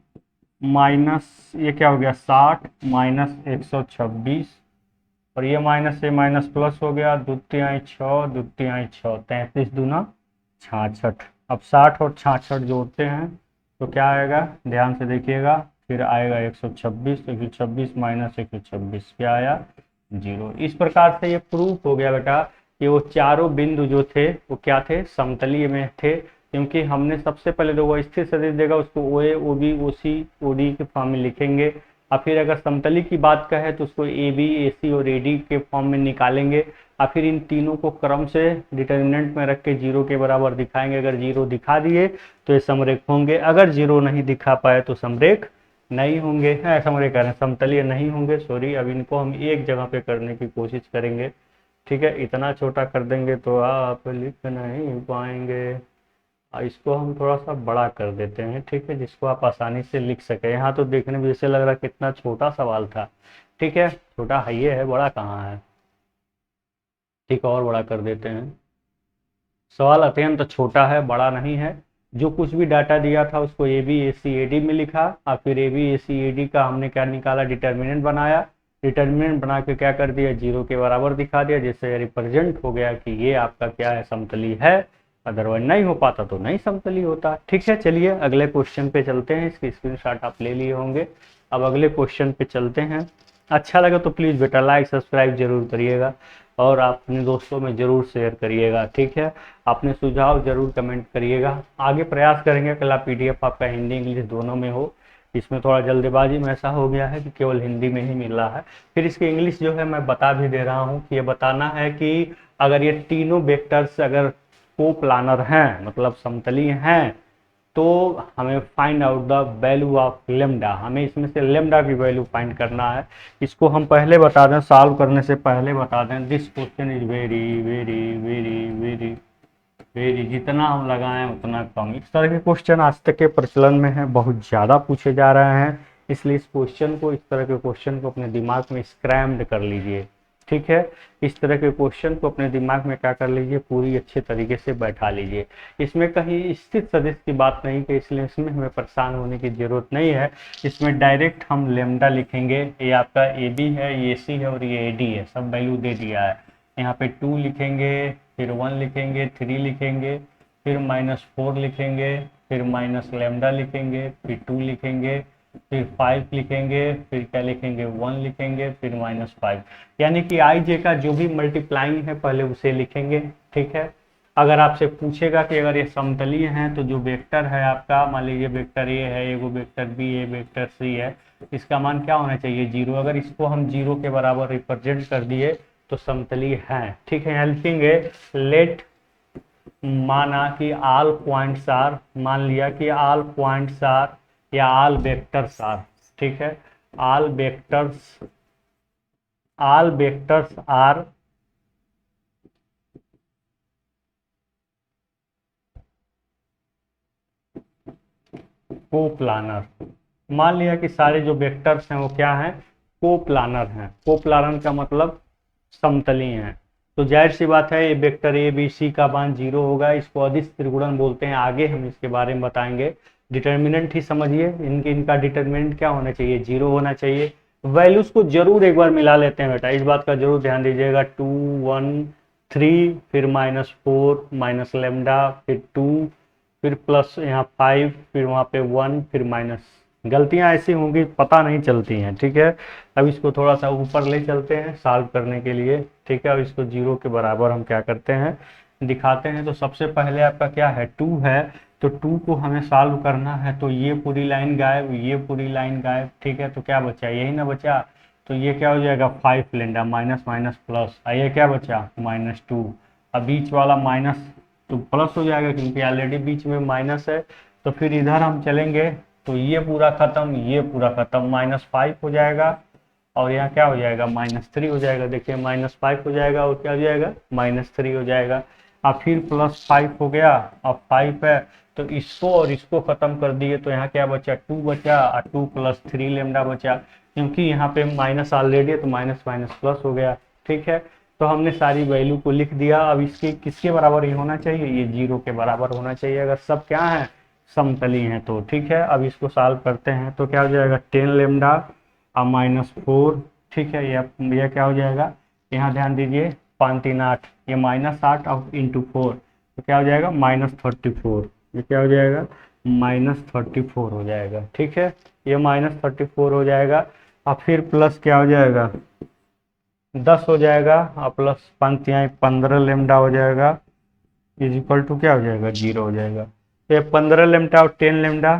माइनस ये क्या हो गया 60 -126, और ये माइनस से माइनस प्लस हो गया, 2 तिहाई 6, 2 तिहाई 6, 33 दूना 66। अब 60 और 66 जोड़ते हैं तो क्या आएगा, ध्यान से देखिएगा, फिर आएगा 126, 126 माइनस 126 क्या आया, 0। इस प्रकार से ये प्रूफ हो गया बेटा कि वो चारों बिंदु जो थे वो क्या थे, समतलीय में थे, क्योंकि हमने सबसे पहले तो वो स्थिर सदिश देगा उसको ओ A O B O C O D के फॉर्म में लिखेंगे, और फिर अगर समतली की बात कहे तो उसको ए बी ए सी और ए डी के फॉर्म में निकालेंगे, और फिर इन तीनों को क्रम से डिटर्मिनेंट में रख के जीरो के बराबर दिखाएंगे। अगर जीरो दिखा दिए तो ये समरेख होंगे, अगर जीरो नहीं दिखा पाए तो समरेख नहीं होंगे, समरेख कह रहे हैं, समतलीय नहीं होंगे, सॉरी। अब इनको हम एक जगह पे करने की कोशिश करेंगे, ठीक है। इतना छोटा कर देंगे तो आप लिख नहीं पाएंगे, इसको हम थोड़ा सा बड़ा कर देते हैं, ठीक है, जिसको आप आसानी से लिख सके। यहाँ तो देखने में जैसे लग रहा है कितना छोटा सवाल था, ठीक है, छोटा है ये है, बड़ा कहाँ है, ठीक है, और बड़ा कर देते हैं। सवाल अत्यंत छोटा है, बड़ा नहीं है। जो कुछ भी डाटा दिया था उसको A B A C A D में लिखा, और फिर A B A C A D का हमने क्या निकाला, डिटर्मिनेंट बनाया, डिटर्मिनेंट बना के क्या कर दिया, जीरो के बराबर दिखा दिया, जिससे रिप्रेजेंट हो गया कि ये आपका क्या है, समतली है। अदरवाइज नहीं हो पाता तो नहीं समतली होता, ठीक है। चलिए अगले क्वेश्चन पे चलते हैं, इसकी स्क्रीनशॉट आप ले लिए होंगे। अब अगले क्वेश्चन पे चलते हैं। अच्छा लगे तो प्लीज़ बेटा लाइक सब्सक्राइब जरूर करिएगा, और आप अपने दोस्तों में ज़रूर शेयर करिएगा, ठीक है। अपने सुझाव ज़रूर कमेंट करिएगा। आगे प्रयास करेंगे कल पीडीएफ आपका हिंदी इंग्लिश दोनों में हो। इसमें थोड़ा जल्दबाजी में ऐसा हो गया है कि केवल हिंदी में ही मिल रहा है। फिर इसकी इंग्लिश जो है मैं बता भी दे रहा हूँ कि ये बताना है कि अगर ये तीनों वेक्टर्स अगर कोप्लानर हैं, मतलब समतलीय हैं, तो हमें find out the value of lambda, हमें इसमें से लेमडा की वैल्यू फाइंड करना है। इसको हम पहले बता दें, सॉल्व करने से पहले बता दें, this question is very very very very very, जितना हम लगाएं उतना कम। इस तरह के क्वेश्चन आज तक के प्रचलन में है, बहुत ज़्यादा पूछे जा रहे हैं, इसलिए इस क्वेश्चन को, इस तरह के क्वेश्चन को अपने दिमाग में स्क्रैम्ड कर लीजिए, ठीक है। इस तरह के क्वेश्चन को अपने दिमाग में क्या कर लीजिए, पूरी अच्छे तरीके से बैठा लीजिए। इसमें कहीं स्थित सदिश की बात नहीं है, इसलिए इसमें हमें परेशान होने की जरूरत नहीं है। इसमें डायरेक्ट हम लेमडा लिखेंगे, ये आपका ए बी है, ये सी है और ये ए डी है, सब वैल्यू दे दिया है। यहाँ पे 2 लिखेंगे, फिर 1 लिखेंगे, 3 लिखेंगे, फिर -4 लिखेंगे, फिर माइनस लेमडा लिखेंगे, फिर 2 लिखेंगे, फिर 5 लिखेंगे, फिर क्या लिखेंगे, 1 लिखेंगे, फिर -5। यानी कि आई जे का जो भी मल्टीप्लाइंग है पहले उसे लिखेंगे, ठीक है। अगर आपसे पूछेगा कि अगर ये समतलीय हैं तो जो वेक्टर है आपका, मान लीजिए वेक्टर ए है, एगो वेक्टर बी है, वेक्टर सी है, इसका मान क्या होना चाहिए, 0। अगर इसको हम 0 के बराबर रिप्रेजेंट कर दिए तो समतलीय हैं, ठीक है। यहाँ लिखेंगे लेट, माना कि आल पॉइंट्स आर, मान लिया कि आल पॉइंट्स आर या आल वेक्टर्स आर, ठीक है, आल वेक्टर्स आर कोप्लानर। मान लिया कि सारे जो वेक्टर्स हैं वो क्या हैं, कोप्लानर हैं। कोप्लानर का मतलब समतलीय हैं, तो जाहिर सी बात है ये वेक्टर ए बी सी का मान 0 होगा। इसको अदिश त्रिगुणन बोलते हैं, आगे हम इसके बारे में बताएंगे। डिटर्मिनेंट ही समझिए, इनका डिटर्मिनेंट क्या होना चाहिए, 0 होना चाहिए। वैल्यूज को जरूर एक बार मिला लेते हैं बेटा, इस बात का जरूर ध्यान दीजिएगा। 2 1 3, फिर -4 माइनस लेमडा, फिर 2, फिर प्लस यहाँ 5, फिर वहाँ पे 1, फिर माइनस। गलतियाँ ऐसी होंगी पता नहीं चलती हैं, ठीक है। अब इसको थोड़ा सा ऊपर ले चलते हैं सॉल्व करने के लिए, ठीक है। अब इसको 0 के बराबर हम क्या करते हैं, दिखाते हैं। तो सबसे पहले आपका क्या है, 2 है, तो 2 को हमें सॉल्व करना है, तो ये पूरी लाइन गायब, ये पूरी लाइन गायब, ठीक है। तो क्या बचा, यही ना बचा, तो ये क्या हो जाएगा, 5 लेंडा, माइनस माइनस प्लस, ये क्या बचा, -2। अब बीच वाला माइनस तो प्लस हो जाएगा क्योंकि ऑलरेडी बीच में माइनस है। तो फिर इधर हम चलेंगे तो ये पूरा खत्म, ये पूरा खत्म, -5 हो जाएगा, और यहाँ क्या हो जाएगा, -3 हो जाएगा। देखिए -5 हो जाएगा और क्या हो जाएगा, -3 हो जाएगा। अब फिर +5 हो गया, अब 5 है, तो इसको और इसको खत्म कर दिए, तो यहाँ क्या बचा, 2 बचा, और 2 + 3 लेमडा बचा, क्योंकि यहाँ पे माइनस ऑलरेडी है तो माइनस माइनस प्लस हो गया, ठीक है। तो हमने सारी वैल्यू को लिख दिया। अब इसके किसके बराबर ये होना चाहिए, ये 0 के बराबर होना चाहिए, अगर सब क्या है, समतली हैं तो, ठीक है। अब इसको सॉल्व करते हैं तो क्या हो जाएगा, 10 लेमडा और -4, ठीक है। यह क्या हो जाएगा, यहाँ ध्यान दीजिए, 5 3 8, ये -8 और × 4, तो क्या हो जाएगा, -34, ये क्या हो जाएगा, -34 हो जाएगा। ठीक है, ये -34 हो जाएगा। अब फिर प्लस क्या हो जाएगा, 10 हो जाएगा, और प्लस 5 यहाँ 15 लेमडा हो जाएगा, इज इक्वल टू क्या हो जाएगा, 0 हो जाएगा। तो ये 15 लेमडा और 10 लेमडा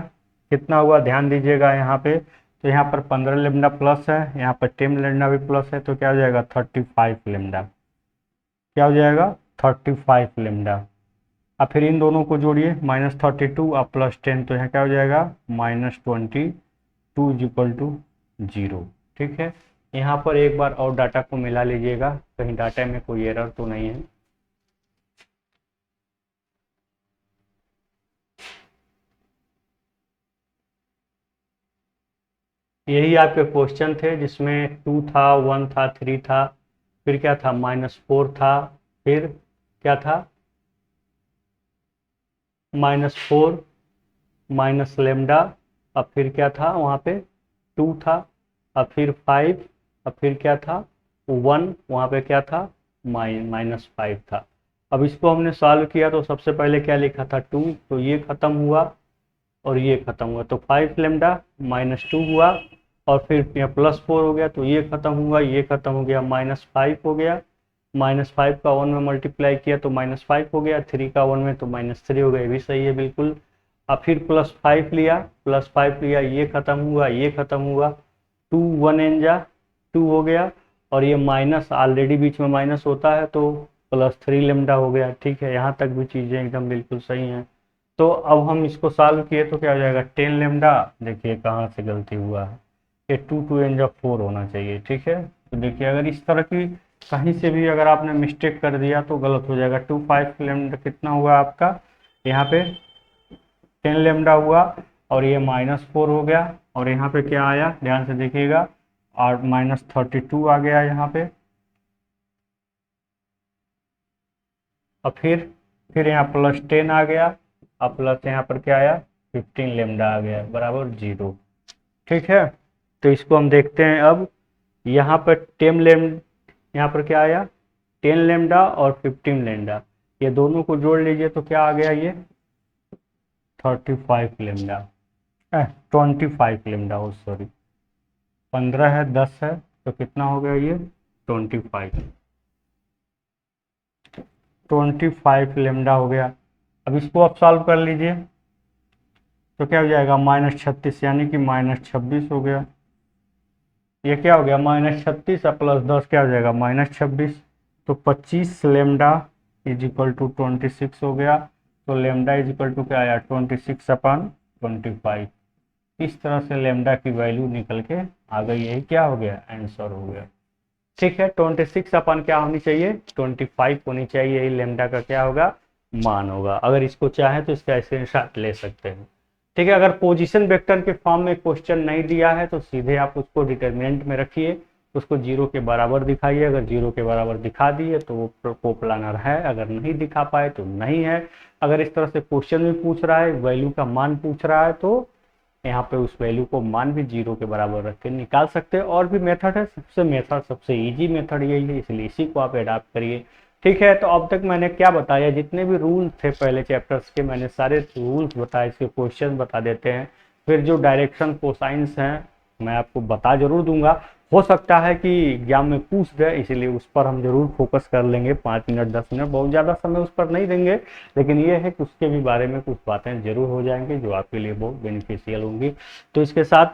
कितना हुआ, ध्यान दीजिएगा यहाँ पे। तो यहाँ पर 15 लेमडा प्लस है, यहाँ पर 10 लेमडा भी प्लस है, तो क्या हो जाएगा 35 लेमडा। क्या हो जाएगा 35 लेमडा। अब फिर इन दोनों को जोड़िए, -32 और +10, तो यहाँ क्या हो जाएगा -22 इज इक्वल टू 0। ठीक है, यहाँ पर एक बार और डाटा को मिला लीजिएगा, कहीं डाटा में कोई एरर तो नहीं है। यही आपके क्वेश्चन थे जिसमें 2 था, 1 था, 3 था, फिर क्या था, -4 था, फिर क्या था, -4 माइनस लेमडा, अब फिर क्या था वहाँ पे 2 था, अब फिर 5, अब फिर क्या था 1, वहाँ पे क्या था -5 था। अब इसको हमने सॉल्व किया तो सबसे पहले क्या लिखा था 2, तो ये खत्म हुआ और ये खत्म हुआ, तो 5 लेमडा -2 हुआ, और फिर यहाँ +4 हो गया, तो ये खत्म हुआ, ये खत्म हो गया, -5 हो गया, -5 का 1 में मल्टीप्लाई किया तो -5 हो गया, 3 का 1 में तो -3 हो गया, ये भी सही है बिल्कुल। अब फिर +5 लिया, +5 लिया, ये खत्म हुआ, ये खत्म हुआ, 2 1 एन जा 2 हो गया, और ये माइनस ऑलरेडी बीच में माइनस होता है तो +3 लेमडा हो गया। ठीक है, यहाँ तक भी चीज़ें एकदम बिल्कुल सही हैं। तो अब हम इसको सॉल्व किए तो क्या हो जाएगा 10 लेमडा, देखिए कहाँ से गलती हुआ है, ये 2 2 एन जा 4 होना चाहिए। ठीक है, तो देखिए अगर इस तरह की कहीं से भी अगर आपने मिस्टेक कर दिया तो गलत हो जाएगा। 2 5 लेमडा कितना हुआ आपका, यहाँ पे 10 लेमडा हुआ, और ये -4 हो गया, और यहाँ पे क्या आया ध्यान से देखिएगा, और -32 आ गया यहाँ पे, और फिर यहाँ +10 आ गया, और प्लस यहाँ पर क्या आया 15 लेमडा आ गया बराबर 0। ठीक है, तो इसको हम देखते हैं अब, यहाँ पर 10 लेमडा, यहाँ पर क्या आया 10 लेमडा और 15 लेमडा, ये दोनों को जोड़ लीजिए तो क्या आ गया, ये 35 लेमडा, 25 लेमडा हो, सॉरी 15 है 10 है, तो कितना हो गया ये 25 लेमडा हो गया। अब इसको आप सॉल्व कर लीजिए तो क्या हो जाएगा -36, यानी कि -26 हो गया। ये क्या हो गया -36 और +10 क्या हो जाएगा -26, तो 25 लेमडा इज इक्वल टू 26 हो गया, तो लेमडा इज इक्वल टू क्या आया 26/25। इस तरह से लेमडा की वैल्यू निकल के आ गई, यही क्या हो गया आंसर हो गया। ठीक है, 26 अपन क्या होनी चाहिए 25 होनी चाहिए, यही लेमडा का क्या होगा मान होगा। अगर इसको चाहे तो इसका स्क्रीनशॉट ले सकते हैं। ठीक है, अगर पोजीशन वेक्टर के फॉर्म में क्वेश्चन नहीं दिया है तो सीधे आप उसको डिटर्मिनेंट में रखिए, उसको 0 के बराबर दिखाइए, अगर 0 के बराबर दिखा दिए तो वो कोप्लानर है, अगर नहीं दिखा पाए तो नहीं है। अगर इस तरह से क्वेश्चन भी पूछ रहा है, वैल्यू का मान पूछ रहा है, तो यहाँ पे उस वैल्यू को मान भी 0 के बराबर रख के निकाल सकते हैं। और भी मेथड है, सबसे इजी मेथड यही है, इसलिए इसी को आप अडाप्ट करिए। ठीक है, तो अब तक मैंने क्या बताया, जितने भी रूल थे पहले चैप्टर्स के मैंने सारे रूल्स बताए, इसके क्वेश्चन बता देते हैं, फिर जो डायरेक्शन कोसाइंस हैं मैं आपको बता जरूर दूंगा। हो सकता है कि एग्जाम में पूछ दे, इसलिए उस पर हम जरूर फोकस कर लेंगे, 5 मिनट 10 मिनट, बहुत ज़्यादा समय उस पर नहीं देंगे, लेकिन ये है कि उसके भी बारे में कुछ बातें जरूर हो जाएंगी जो आपके लिए बहुत बेनिफिशियल होंगी। तो इसके साथ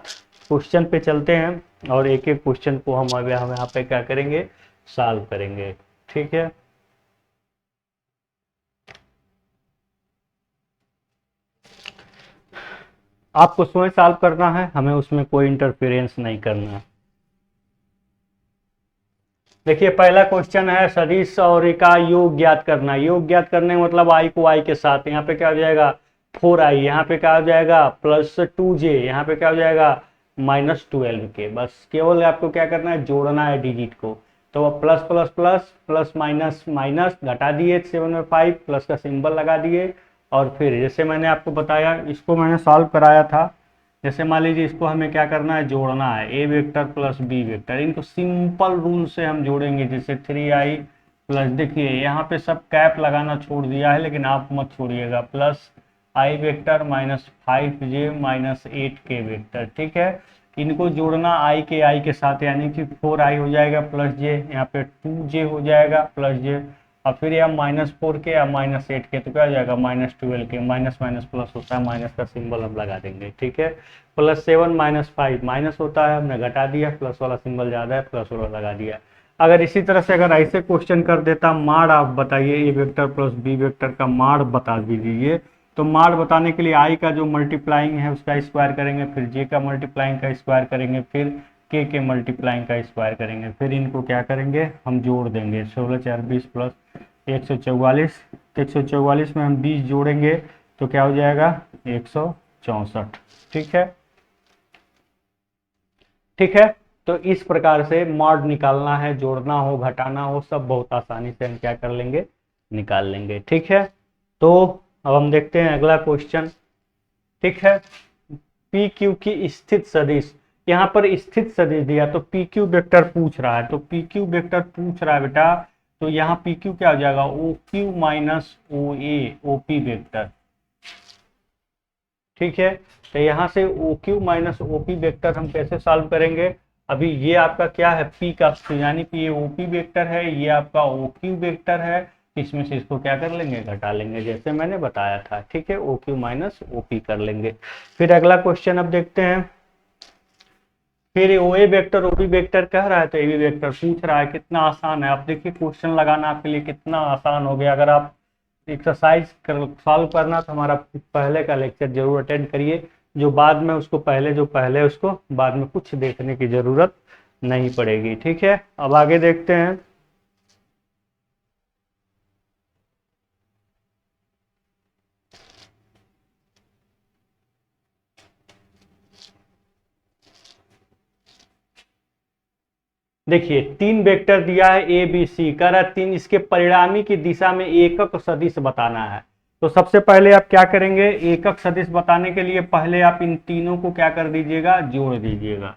क्वेश्चन पे चलते हैं, और एक एक क्वेश्चन को हम यहाँ पे क्या करेंगे सॉल्व करेंगे। ठीक है, आपको स्वयं सॉल्व करना है, हमें उसमें कोई इंटरफेरेंस नहीं करना है। देखिए पहला क्वेश्चन है सदिश और का योग ज्ञात करना। योग ज्ञात करने का मतलब आई को आई के साथ, यहाँ पे क्या हो जाएगा 4i, यहाँ पे क्या हो जाएगा +2j, यहाँ पे क्या हो जाएगा -12 के। बस केवल आपको क्या करना है जोड़ना है डिजिट को, तो अब plus plus plus plus minus minus घटा दिए 7 में 5, प्लस का सिंबल लगा दिए, और फिर जैसे मैंने आपको बताया इसको मैंने सॉल्व कराया था, जैसे मान लीजिए इसको हमें क्या करना है जोड़ना है, ए वेक्टर प्लस बी वेक्टर, इनको सिंपल रूल से हम जोड़ेंगे, जैसे 3i प्लस, देखिए यहाँ पे सब कैप लगाना छोड़ दिया है लेकिन आप मत छोड़िएगा, plus I vector minus 5j minus 8k vector. ठीक है, इनको जोड़ना आई के साथ, यानी कि 4i हो जाएगा प्लस जे, यहाँ पे 2j हो जाएगा प्लस जे, और फिर यह -4k या -8k, तो क्या हो जाएगा -12k। माइनस माइनस प्लस होता है, माइनस का सिंबल हम लगा देंगे। ठीक है, +7 -5 माइनस होता है, हमने घटा दिया, प्लस वाला सिंबल ज़्यादा है, प्लस वाला लगा दिया। अगर इसी तरह से अगर ऐसे क्वेश्चन कर देता, माड़ आप बताइए ए वेक्टर प्लस बी वेक्टर का माड़ बता दीजिए, तो माड़ बताने के लिए आई का जो मल्टीप्लाइंग है उसका स्क्वायर करेंगे, फिर जे का मल्टीप्लाइंग का स्क्वायर करेंगे, फिर के मल्टीप्लाइंग का स्क्वायर करेंगे, फिर इनको क्या करेंगे, हम जोड़ देंगे। 16 4 20 प्लस 144, 144 में हम 20 जोड़ेंगे तो क्या हो जाएगा 164। ठीक है, ठीक है। तो इस प्रकार से मॉड निकालना है, जोड़ना हो घटाना हो, सब बहुत आसानी से हम क्या कर लेंगे, निकाल लेंगे। ठीक है, तो अब हम देखते हैं अगला क्वेश्चन। ठीक है, पी क्यू की स्थित सदिश, यहाँ पर स्थित सदिश दिया तो पी क्यू वेक्टर पूछ रहा है, तो पी क्यू वेक्टर पूछ रहा है बेटा, तो यहाँ पी क्यू क्या हो जाएगा, O Q minus O A, O P vector. ठीक है, तो यहाँ से O Q minus O P vector हम कैसे सॉल्व करेंगे। अभी ये आपका क्या है, पी का, यानी कि ये ओ पी वेक्टर है, ये आपका ओ क्यू वेक्टर है, इसमें से इसको क्या कर लेंगे, घटा लेंगे, जैसे मैंने बताया था। ठीक है, O Q minus O P कर लेंगे। फिर अगला क्वेश्चन अब देखते हैं। फिर O A vector O B vector कह रहा है, तो ए बी वेक्टर पूछ रहा है। कितना आसान है, आप देखिए क्वेश्चन लगाना आपके लिए कितना आसान हो गया। अगर आप एक्सरसाइज सॉल्व करना तो हमारा पहले का लेक्चर जरूर अटेंड करिए, जो बाद में उसको पहले उसको बाद में कुछ देखने की जरूरत नहीं पड़ेगी। ठीक है, अब आगे देखते हैं। देखिए 3 वेक्टर दिया है ए बी सी, कह रहा है 3, इसके परिणामी की दिशा में एकक सदिश बताना है। तो सबसे पहले आप क्या करेंगे, एकक सदिश बताने के लिए पहले आप इन तीनों को क्या कर दीजिएगा, जोड़ दीजिएगा।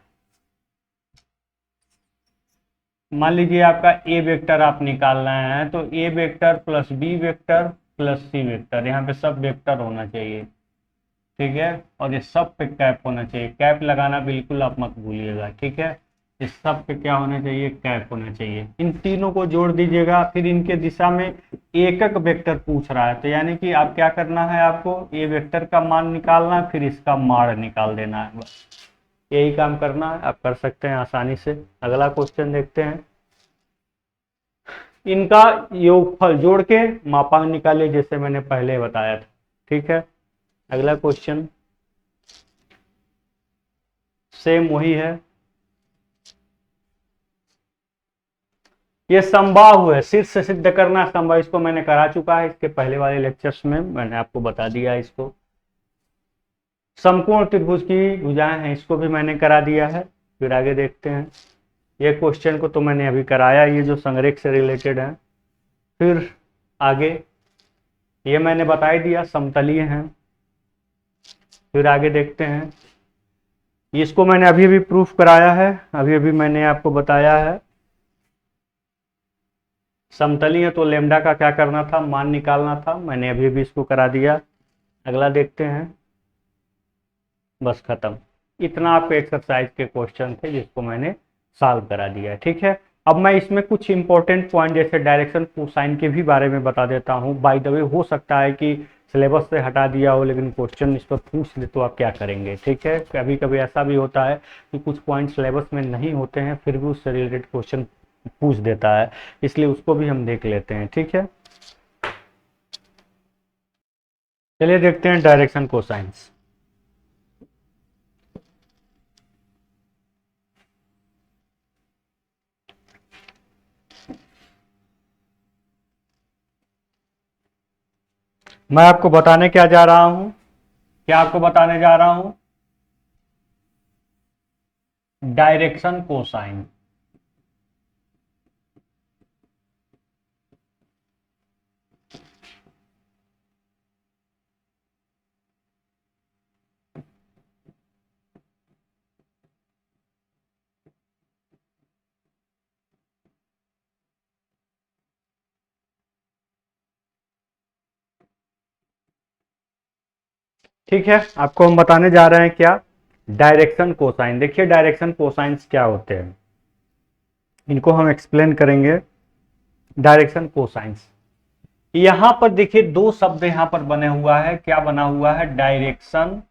मान लीजिए आपका ए वेक्टर आप निकालना है, तो A vector plus B vector plus C vector, यहाँ पे सब वेक्टर होना चाहिए। ठीक है, और ये सब पे कैप होना चाहिए, कैप लगाना बिल्कुल आप मत भूलिएगा। ठीक है, इस सब पे क्या होना चाहिए, कैप होना चाहिए। इन तीनों को जोड़ दीजिएगा, फिर इनके दिशा में एकक वेक्टर पूछ रहा है, तो यानी कि आप क्या करना है, आपको ए वेक्टर का मान निकालना है, फिर इसका माड़ निकाल देना है, बस यही काम करना है, आप कर सकते हैं आसानी से। अगला क्वेश्चन देखते हैं। इनका योगफल जोड़ के मापांक निकालिए, जैसे मैंने पहले बताया था। ठीक है, अगला क्वेश्चन सेम वही है। ये समबाहु है, शीर्ष सिद्ध करना समबाहु, इसको मैंने करा चुका है, इसके पहले वाले लेक्चर्स में मैंने आपको बता दिया इसको। समकोण त्रिभुज की भुजाएं हैं, इसको भी मैंने करा दिया है। फिर आगे देखते हैं। ये क्वेश्चन को तो मैंने अभी कराया, ये जो संरेख से रिलेटेड है। फिर आगे ये मैंने बता ही दिया, समतलीय हैं। फिर आगे देखते हैं, इसको मैंने अभी अभी प्रूफ कराया है, अभी अभी मैंने आपको बताया है। समतलीय तो लेमडा का क्या करना था, मान निकालना था, मैंने अभी अभी इसको करा दिया। अगला देखते हैं, बस खत्म। इतना आपके एक्सरसाइज के क्वेश्चन थे जिसको मैंने सॉल्व करा दिया। ठीक है, अब मैं इसमें कुछ इंपॉर्टेंट पॉइंट जैसे डायरेक्शन कोसाइन के भी बारे में बता देता हूँ। बाय द वे हो सकता है कि सिलेबस से हटा दिया हो, लेकिन क्वेश्चन इस पर पूछ ले तो आप क्या करेंगे। ठीक है, कभी कभी ऐसा भी होता है कि कुछ पॉइंट सिलेबस में नहीं होते हैं, फिर भी उससे रिलेटेड क्वेश्चन पूछ देता है, इसलिए उसको भी हम देख लेते हैं। ठीक है, चलिए देखते हैं डायरेक्शन कोसाइंस। मैं आपको बताने क्या जा रहा हूं, क्या आपको बताने जा रहा हूं, डायरेक्शन कोसाइन। ठीक है, आपको हम बताने जा रहे हैं क्या, डायरेक्शन कोसाइन। देखिए डायरेक्शन कोसाइंस क्या होते हैं, इनको हम एक्सप्लेन करेंगे। डायरेक्शन कोसाइंस, यहां पर देखिए दो शब्द यहां पर बने हुआ है, क्या बना हुआ है, डायरेक्शन,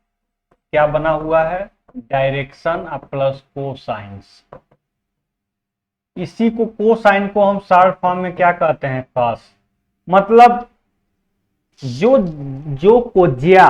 क्या बना हुआ है, डायरेक्शन प्लस कोसाइंस। इसी को कोसाइन को हम शॉर्ट फॉर्म में क्या कहते हैं, कॉस। मतलब जो जो कोज्या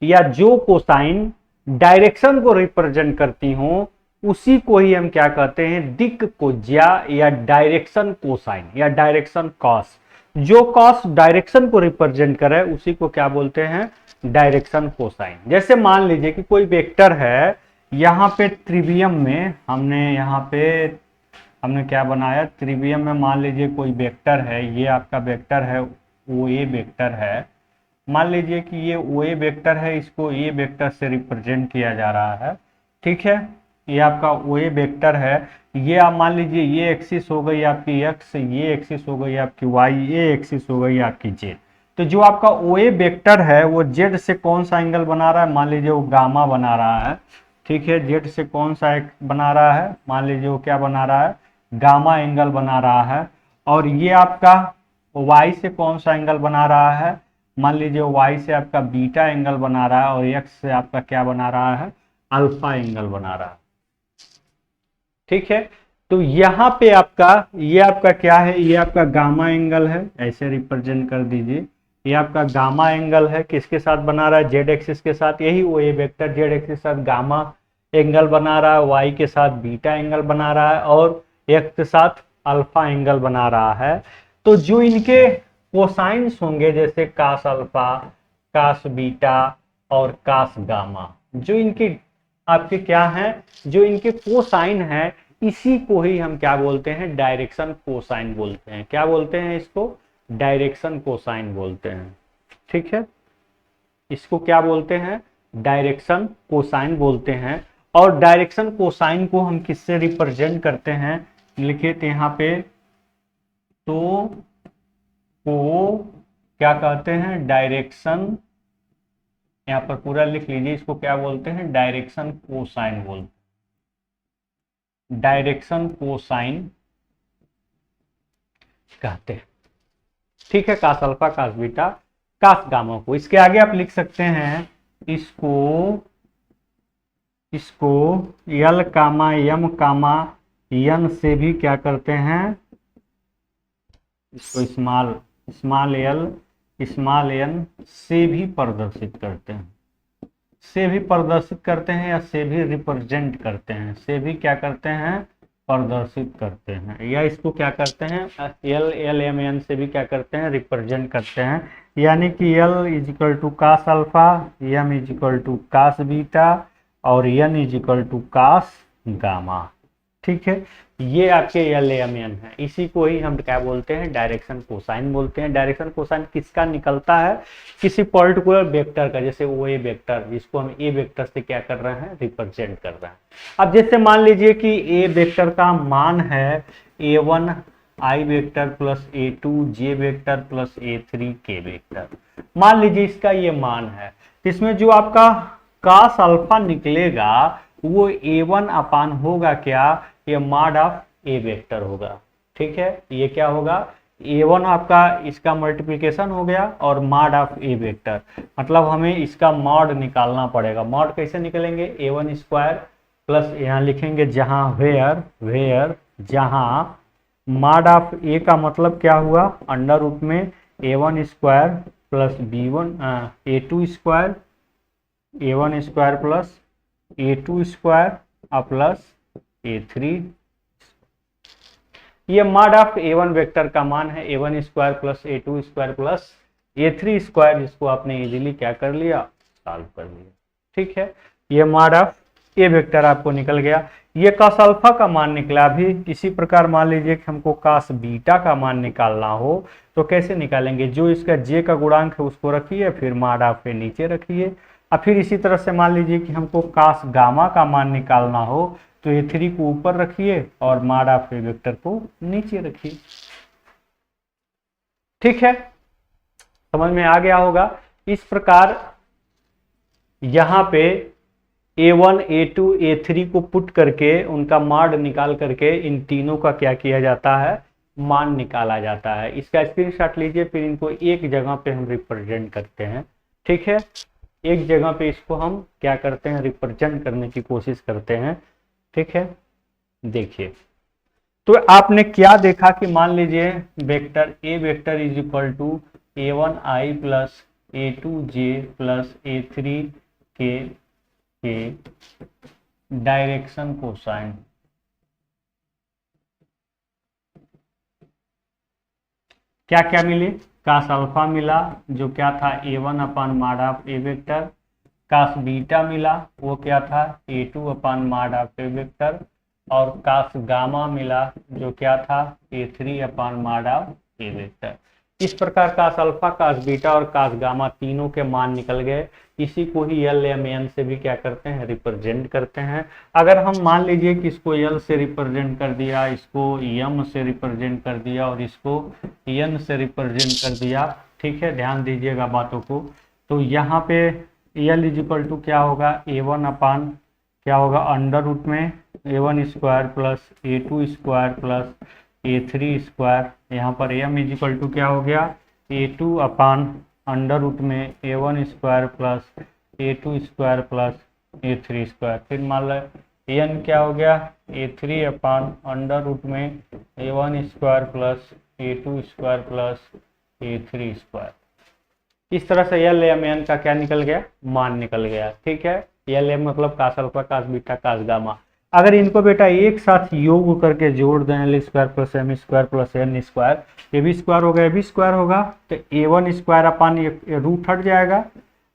या जो कोसाइन डायरेक्शन को रिप्रेजेंट करती हो, उसी को ही हम क्या कहते हैं, दिक कोज्या या डायरेक्शन कोसाइन या डायरेक्शन कॉस। जो कॉस डायरेक्शन को रिप्रेजेंट करे उसी को क्या बोलते हैं, डायरेक्शन कोसाइन। जैसे मान लीजिए कि कोई वेक्टर है, यहाँ पे त्रिवियम में हमने क्या बनाया, त्रिवियम में मान लीजिए कोई वेक्टर है, ये आपका वेक्टर है, ओ ए वेक्टर है। मान लीजिए कि ये ओ ए वेक्टर है, इसको ए वेक्टर से रिप्रेजेंट किया जा रहा है। ठीक है, ये आपका ओ ए वेक्टर है। ये आप मान लीजिए ये एक्सिस हो गई आपकी एक्स, ये एक्सिस हो गई आपकी वाई, ये एक्सिस हो गई आपकी जेड। तो जो आपका ओ ए वेक्टर है वो जेड से कौन सा एंगल बना रहा है, मान लीजिए वो गामा बना रहा है। ठीक है, जेड से कौन सा एक बना रहा है, मान लीजिए वो क्या बना रहा है, गामा एंगल बना रहा है। और ये आपका वाई से कौन सा एंगल बना रहा है, मान लीजिए वाई से आपका बीटा एंगल बना रहा है, और एक्स से आपका क्या बना रहा है, अल्फा एंगल बना रहा है। ठीक है, तो यहाँ पे आपका ये आपका क्या है, ये आपका गामा एंगल है, ऐसे रिप्रेजेंट कर दीजिए। ये आपका गामा एंगल है, किसके साथ बना रहा है, जेड एक्सिस के साथ। यही वो ये वेक्टर जेड एक्सिस के साथ गामा एंगल बना रहा है, वाई के साथ बीटा एंगल बना रहा है, और एक्स के साथ अल्फा एंगल बना रहा है। तो जो इनके कोसाइंस होंगे, जैसे कास अल्फा, कास बीटा और कास गामा, जो इनके आपके क्या हैं, जो इनके कोसाइन है, इसी को ही हम क्या बोलते हैं, डायरेक्शन कोसाइन बोलते हैं। क्या बोलते हैं इसको, डायरेक्शन कोसाइन बोलते हैं। ठीक है, इसको क्या बोलते हैं, डायरेक्शन कोसाइन बोलते हैं। और डायरेक्शन कोसाइन को हम किससे रिप्रेजेंट करते हैं, लिखिए तो यहाँ पे, तो को क्या कहते हैं, डायरेक्शन, यहाँ पर पूरा लिख लीजिए, इसको क्या बोलते हैं, डायरेक्शन कोसाइन बोलते हैं, डायरेक्शन कोसाइन कहते हैं। ठीक है, कास alpha, cos beta, cos gamma को। इसके आगे आप लिख सकते हैं, इसको यल कामा यम कामा यन से भी क्या करते हैं, इसको स्मॉल एन से भी प्रदर्शित करते हैं, से भी प्रदर्शित करते हैं, या से भी रिप्रेजेंट करते हैं, से भी क्या करते हैं, प्रदर्शित करते हैं, या इसको क्या करते हैं, एल एम एन से भी क्या करते हैं, रिप्रेजेंट करते हैं। यानी कि L is equal to cos alpha, M is equal to cos beta, और N is equal to cos gamma. ठीक है, ये आपके एल एम एन है, इसी को ही हम क्या बोलते हैं, डायरेक्शन कोसाइन बोलते हैं। डायरेक्शन कोसाइन किसका निकलता है, किसी पर्टिकुलर वेक्टर का, जैसे वो ए वेक्टर, जिसको हम ए वेक्टर से क्या कर रहे हैं, रिप्रेजेंट कर रहे हैं। अब जैसे मान लीजिए कि ए वेक्टर का मान है a1 आई वेक्टर प्लस a2 जे वेक्टर प्लस a3 के वेक्टर। मान लीजिए इसका ये मान है, इसमें जो आपका कास अल्फा निकलेगा वो a1 अपान होगा क्या, ये मॉड ऑफ ए वेक्टर होगा। ठीक है, ये क्या होगा, a1 आपका इसका मल्टीप्लिकेशन हो गया और मॉड ऑफ ए वेक्टर, मतलब हमें इसका मॉड निकालना पड़ेगा। मॉड कैसे निकलेंगे, a1 स्क्वायर प्लस यहाँ लिखेंगे जहां वेयर जहां मॉड ऑफ ए का मतलब क्या हुआ, अंडर रूट में a1 square plus b1 a2 square, a1 square plus a2 square plus a3। ये मॉड ऑफ a1 वेक्टर का मान है a1 square plus a2 square plus a3 square, जिसको आपने इजीली क्या कर लिया, सॉल्व कर लिया। ठीक है, ये मॉड ऑफ ए वेक्टर आपको निकल गया। ये कास अल्फा का मान निकला। भी इसी प्रकार मान लीजिए कि हमको कास बीटा का मान निकालना हो तो कैसे निकालेंगे, जो इसका जे का गुणांक है उसको रखिए, फिर मॉड ऑफ ए नीचे रखिए। और फिर इसी तरह से मान लीजिए कि हमको कास गामा का मान निकालना हो तो a3 को ऊपर रखिए और मॉड ऑफ ए वेक्टर को नीचे रखिए। ठीक है, समझ में आ गया होगा। इस प्रकार यहाँ पे A1 A2 A3 को पुट करके उनका मॉड निकाल करके इन तीनों का क्या किया जाता है, मान निकाला जाता है। इसका स्क्रीनशॉट लीजिए, फिर इनको एक जगह पे हम रिप्रेजेंट करते हैं। ठीक है, एक जगह पे इसको हम क्या करते हैं, रिप्रेजेंट करने की कोशिश करते हैं। ठीक है, देखिए तो आपने क्या देखा कि मान लीजिए vector A vector is equal to A1i plus A2j plus A3k के डायरेक्शन कोसाइन। क्या क्या मिले, कास अल्फा मिला जो क्या था A1 upon mod of A vector, cos beta मिला वो क्या था A2 upon mod of A vector, और कास गामा मिला जो क्या था A3 upon mod of A vector. इस प्रकार कास अल्फा, कास बीटा और कास गामा तीनों के मान निकल गए। इसी को ही एल एम एन से भी क्या करते हैं, रिप्रेजेंट करते हैं। अगर हम मान लीजिए कि इसको एल से रिप्रेजेंट कर दिया, इसको एम से रिप्रेजेंट कर दिया और इसको एन से रिप्रेजेंट कर दिया, ठीक है, ध्यान दीजिएगा बातों को। तो यहाँ पे एल इज इक्वल टू क्या होगा, A1 अपान क्या होगा अंडर रूट में A1 square plus A2 square plus A3 square. यहाँ पर एम इज इक्वल टू क्या हो गया, A2 अपान अंडर रूट में A1 square plus A2 square plus A3 square. फिर मान लो एन क्या हो गया, A3 अपान अंडर रूट में A1 square plus A2 square plus A3 square. इस तरह से एल एम एन का क्या निकल गया, मान निकल गया। ठीक है, एल एम मतलब cos alpha, cos beta, cos gamma. अगर इनको बेटा एक साथ योग करके जोड़ दें, L square plus M square plus N square, A B square होगा, ए बी स्क्वायर होगा, तो A1 स्क्वायर अपान ये रूट हट जाएगा,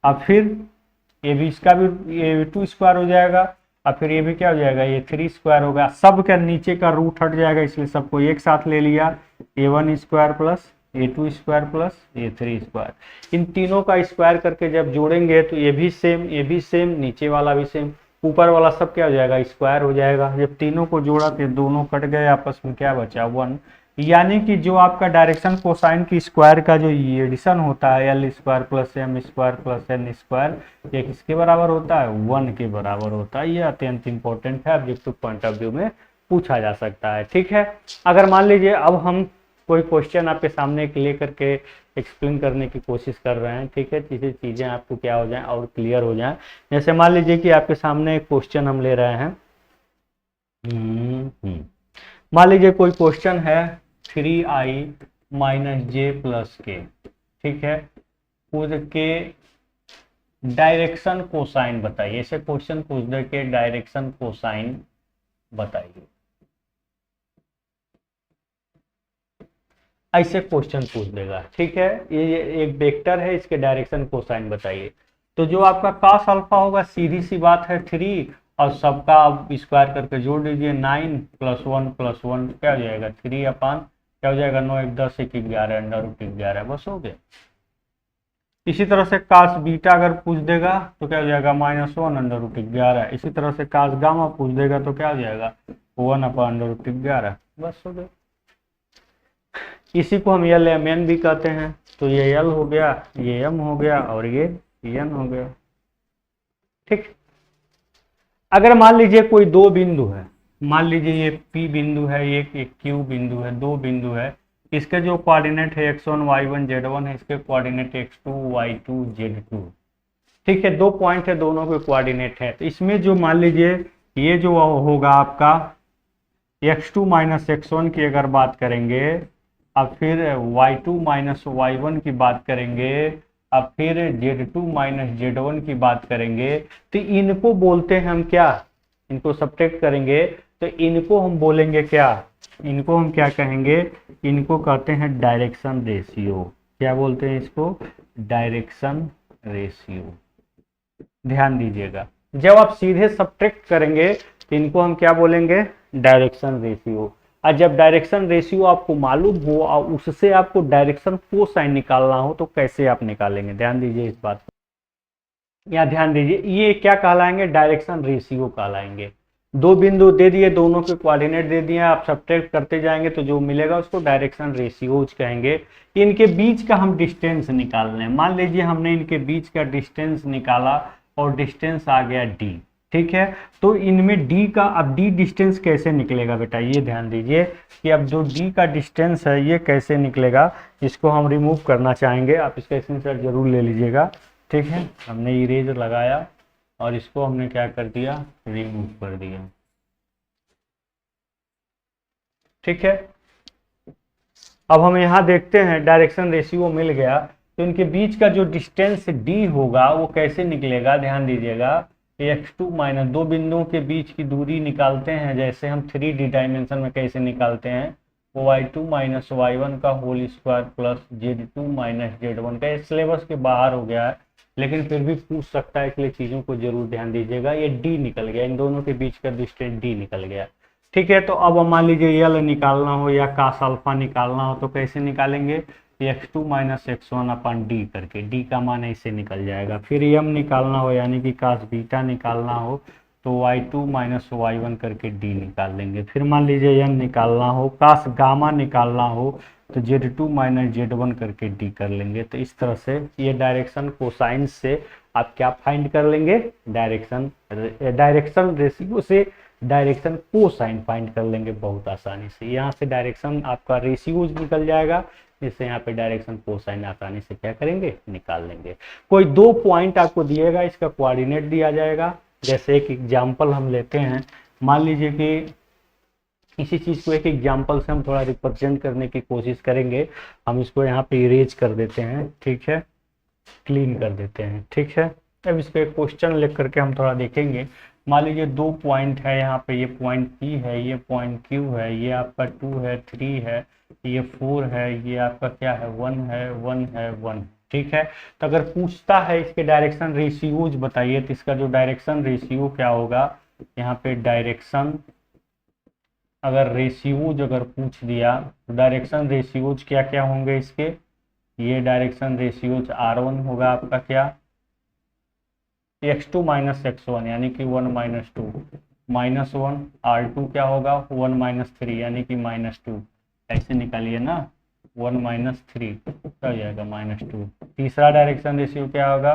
अब फिर ए बी इसका भी A2 स्क्वायर हो जाएगा, और फिर ये भी क्या हो जाएगा, A3 स्क्वायर होगा। सब के नीचे का रूट हट जाएगा, इसलिए सबको एक साथ ले लिया, A1 square plus A2 square plus A3 square. इन तीनों का स्क्वायर करके जब जोड़ेंगे तो ये भी सेम, नीचे वाला भी सेम, ऊपर वाला सब क्या हो जाएगा, स्क्वायर हो जाएगा। जब तीनों को जोड़ा तो दोनों कट गए, आपस में क्या बचा, 1। यानी कि जो आपका डायरेक्शन कोसाइन की स्क्वायर का जो एडिशन होता है, L square plus M square plus N square, ये किसके बराबर होता है, 1 के बराबर होता है। ये अत्यंत इंपॉर्टेंट है, ऑब्जेक्टिव पॉइंट ऑफ व्यू में पूछा जा सकता है। ठीक है, अगर मान लीजिए अब हम कोई क्वेश्चन आपके सामने लेकर के एक्सप्लेन करने की कोशिश कर रहे हैं, ठीक है, जिससे चीज़ें आपको क्या हो जाएं और क्लियर हो जाएं। जैसे मान लीजिए कि आपके सामने एक क्वेश्चन हम ले रहे हैं, मान लीजिए कोई क्वेश्चन है 3i माइनस जे प्लस के, ठीक है, के डायरेक्शन कोसाइन बताइए। ऐसे क्वेश्चन पूछ दे के डायरेक्शन कोसाइन बताइए, ऐसे क्वेश्चन पूछ देगा। ठीक है, ये एक वेक्टर है, इसके डायरेक्शन कोसाइन बताइए। तो जो आपका cos अल्फा होगा, सीधी सी बात है 3, और सबका आप स्क्वायर करके जोड़ दीजिए, 9 प्लस 1 क्या हो जाएगा, 3 अपान क्या हो जाएगा, 9 1 10 1 11 अंडर रूट 11, बस हो गया। इसी तरह से cos बीटा अगर पूछ देगा तो क्या हो जाएगा, -1 अंडर रूट 11। इसी तरह से cos गामा पूछ देगा तो क्या हो जाएगा, 1 अपान अंडर रूट 11, बस हो गया। इसी को हम एल एम एन भी कहते हैं। तो ये एल हो गया, ये एम हो गया और ये एन हो गया। ठीक, अगर मान लीजिए कोई दो बिंदु है, मान लीजिए ये पी बिंदु है, ये क्यू बिंदु है, दो बिंदु है, इसके जो कोऑर्डिनेट है x1 y1 z1 है, इसके कोऑर्डिनेट x2 y2 z2। ठीक है, दो पॉइंट है, दोनों के कोऑर्डिनेट है। तो इसमें जो मान लीजिए ये जो होगा आपका x2 माइनस x1 की अगर बात करेंगे, अब फिर y2 माइनस y1 की बात करेंगे, अब फिर z2 माइनस z1 की बात करेंगे, तो इनको बोलते हैं हम क्या, इनको सब्ट्रैक्ट करेंगे तो इनको हम बोलेंगे क्या, इनको हम क्या कहेंगे, इनको कहते हैं डायरेक्शन रेशियो। क्या बोलते हैं इसको, डायरेक्शन रेशियो। ध्यान दीजिएगा, जब आप सीधे सब्ट्रैक्ट करेंगे तो इनको हम क्या बोलेंगे, डायरेक्शन रेशियो। और जब डायरेक्शन रेशियो आपको मालूम हो और उससे आपको डायरेक्शन कोसाइन निकालना हो तो कैसे आप निकालेंगे, ध्यान दीजिए इस बात पर। या ध्यान दीजिए, ये क्या कहलाएंगे, डायरेक्शन रेशियो कहलाएंगे। दो बिंदु दे दिए, दोनों के कोऑर्डिनेट दे दिए, आप सब्ट्रैक्ट करते जाएंगे तो जो मिलेगा उसको डायरेक्शन रेशियोज कहेंगे। इनके बीच का हम डिस्टेंस निकाल रहे हैं। मान लीजिए हमने इनके बीच का डिस्टेंस निकाला और डिस्टेंस आ गया d, ठीक है। तो इनमें d का, अब d डिस्टेंस कैसे निकलेगा बेटा, ये ध्यान दीजिए कि अब जो d का डिस्टेंस है ये कैसे निकलेगा, इसको हम रिमूव करना चाहेंगे। आप इसका स्क्रीनशॉट जरूर ले लीजिएगा, ठीक है। हमने इरेज लगाया और इसको हमने क्या कर दिया, रिमूव कर दिया, ठीक है। अब हम यहाँ देखते हैं डायरेक्शन रेशियो मिल गया, तो इनके बीच का जो डिस्टेंस d होगा वो कैसे निकलेगा, ध्यान दीजिएगा। x2 माइनस, दो बिंदुओं के बीच की दूरी निकालते हैं जैसे हम 3D डायमेंशन में कैसे निकालते हैं, y2 माइनस y1 का whole square plus z2 minus z1 का। ये सिलेबस के बाहर हो गया है लेकिन फिर भी पूछ सकता है, इसलिए चीज़ों को जरूर ध्यान दीजिएगा। ये d निकल गया, इन दोनों के बीच का डिस्टेंस d निकल गया, ठीक है। तो अब मान लीजिए यल निकालना हो या कास अल्फा निकालना हो तो कैसे निकालेंगे, x2 माइनस x1 अपन डी करके, d का मान ऐसे निकल जाएगा। फिर यम निकालना हो यानी कि कास बीटा निकालना हो तो y2 माइनस y1 करके d निकाल लेंगे। फिर मान लीजिए n निकालना हो, कास गामा निकालना हो तो z2 माइनस z1 करके d कर लेंगे। तो इस तरह से ये डायरेक्शन कोसाइन से आप क्या फाइंड कर लेंगे, डायरेक्शन रेशियो से डायरेक्शन कोसाइन फाइंड कर लेंगे बहुत आसानी से। यहाँ से डायरेक्शन आपका रेशियोज निकल जाएगा, जिससे यहाँ पे डायरेक्शन कोसाइन आसानी से क्या करेंगे, निकाल लेंगे। कोई दो पॉइंट आपको दिएगा, इसका कोऑर्डिनेट दिया जाएगा। जैसे एक एग्जांपल हम लेते हैं, मान लीजिए कि इसी चीज़ को एक एग्जांपल से हम थोड़ा रिप्रेजेंट करने की कोशिश करेंगे। हम इसको यहाँ पे इरेज कर देते हैं, ठीक है, क्लीन कर देते हैं, ठीक है। अब इसको एक क्वेश्चन लिख करके हम थोड़ा देखेंगे। मान लीजिए दो पॉइंट है यहाँ पे, ये पॉइंट P है, ये पॉइंट Q है, ये आपका 2 है, 3 है, ये 4 है, ये आपका क्या है, 1 है, 1 है, 1, ठीक है। तो अगर पूछता है इसके डायरेक्शन रेशियोज बताइए, तो इसका जो डायरेक्शन रेशियो क्या होगा, यहाँ पे डायरेक्शन अगर रेशियोज अगर पूछ दिया तो डायरेक्शन रेशियोज क्या क्या होंगे इसके, ये डायरेक्शन रेशियोज R1 होगा आपका क्या, x2 माइनस x1 यानी कि 1 माइनस 2, माइनस 1, R2 क्या होगा 1 माइनस 3 यानी कि माइनस 2, ऐसे निकालिए ना, 1 माइनस 3 क्या हो जाएगा माइनस 2। तीसरा डायरेक्शन रेशियो क्या होगा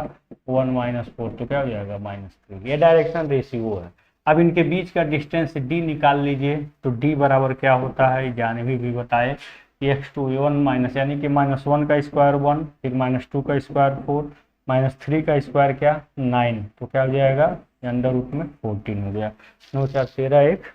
1 माइनस 4, तो क्या हो जाएगा माइनस 3। ये डायरेक्शन रेशियो है। अब इनके बीच का डिस्टेंस d निकाल लीजिए, तो d बराबर क्या होता है, जानवी भी बताए, x2 1 माइनस यानी कि माइनस 1 का स्क्वायर 1, फिर माइनस 2 का स्क्वायर 4, माइनस 3 का स्क्वायर क्या 9, तो क्या हो जाएगा अंडर रूट में 14 हो गया। 9 4 13 1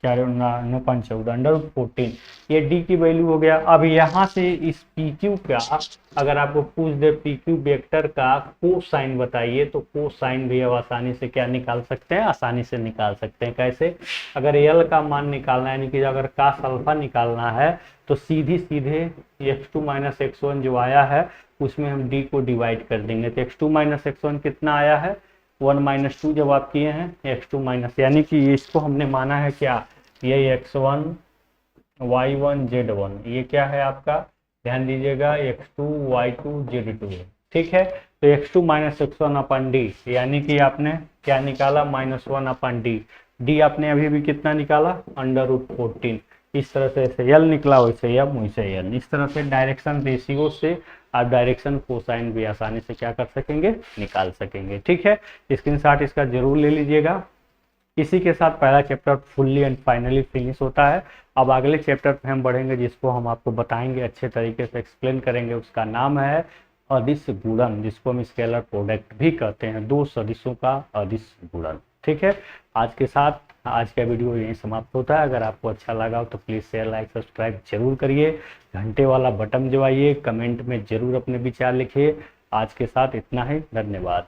4 9 5 14 अंडर रूट 14, ये d की वैल्यू हो गया। अब यहाँ से इस PQ का अगर आपको पूछ दे PQ वेक्टर का कोसाइन बताइए, तो कोसाइन भी अब आसानी से क्या निकाल सकते हैं, आसानी से निकाल सकते हैं। कैसे, अगर L का मान निकालना है यानी कि अगर कास अल्फा निकालना है तो सीधे x2 माइनस x1 जो आया है उसमें हम d को डिवाइड कर देंगे। तो x2 माइनस x1 कितना आया है 1 माइनस 2, जब आप किए हैं x2 माइनस यानी कि इसको हमने माना है क्या, ये x1 y1 z1, ये क्या है आपका, ध्यान दीजिएगा x2 y2 z2 है, ठीक है। तो x2 माइनस x1 अपन डी यानी कि आपने क्या निकाला माइनस 1 अपन डी, डी आपने अभी भी कितना निकाला अंडर रूट 14। इस तरह से ऐसे यल निकला वैसे यम वैसे यल, इस तरह से डायरेक्शन रेशियो से आप डायरेक्शन कोसाइन भी आसानी से क्या कर सकेंगे, निकाल सकेंगे, ठीक है। स्क्रीनशॉट इसका जरूर ले लीजिएगा। इसी के साथ पहला chapter fully and finally finish होता है। अब अगले चैप्टर पे हम बढ़ेंगे जिसको हम आपको बताएंगे, अच्छे तरीके से एक्सप्लेन करेंगे। उसका नाम है अदिश गुणन, जिसको हम स्केलर प्रोडक्ट भी कहते हैं, दो सदिशों का अदिश गुणन, ठीक है। आज के साथ आज का वीडियो यहीं समाप्त होता है। अगर आपको अच्छा लगा हो तो प्लीज़ शेयर लाइक सब्सक्राइब जरूर करिए, घंटे वाला बटन दबाइए, कमेंट में जरूर अपने विचार लिखिए। आज के साथ इतना ही, धन्यवाद।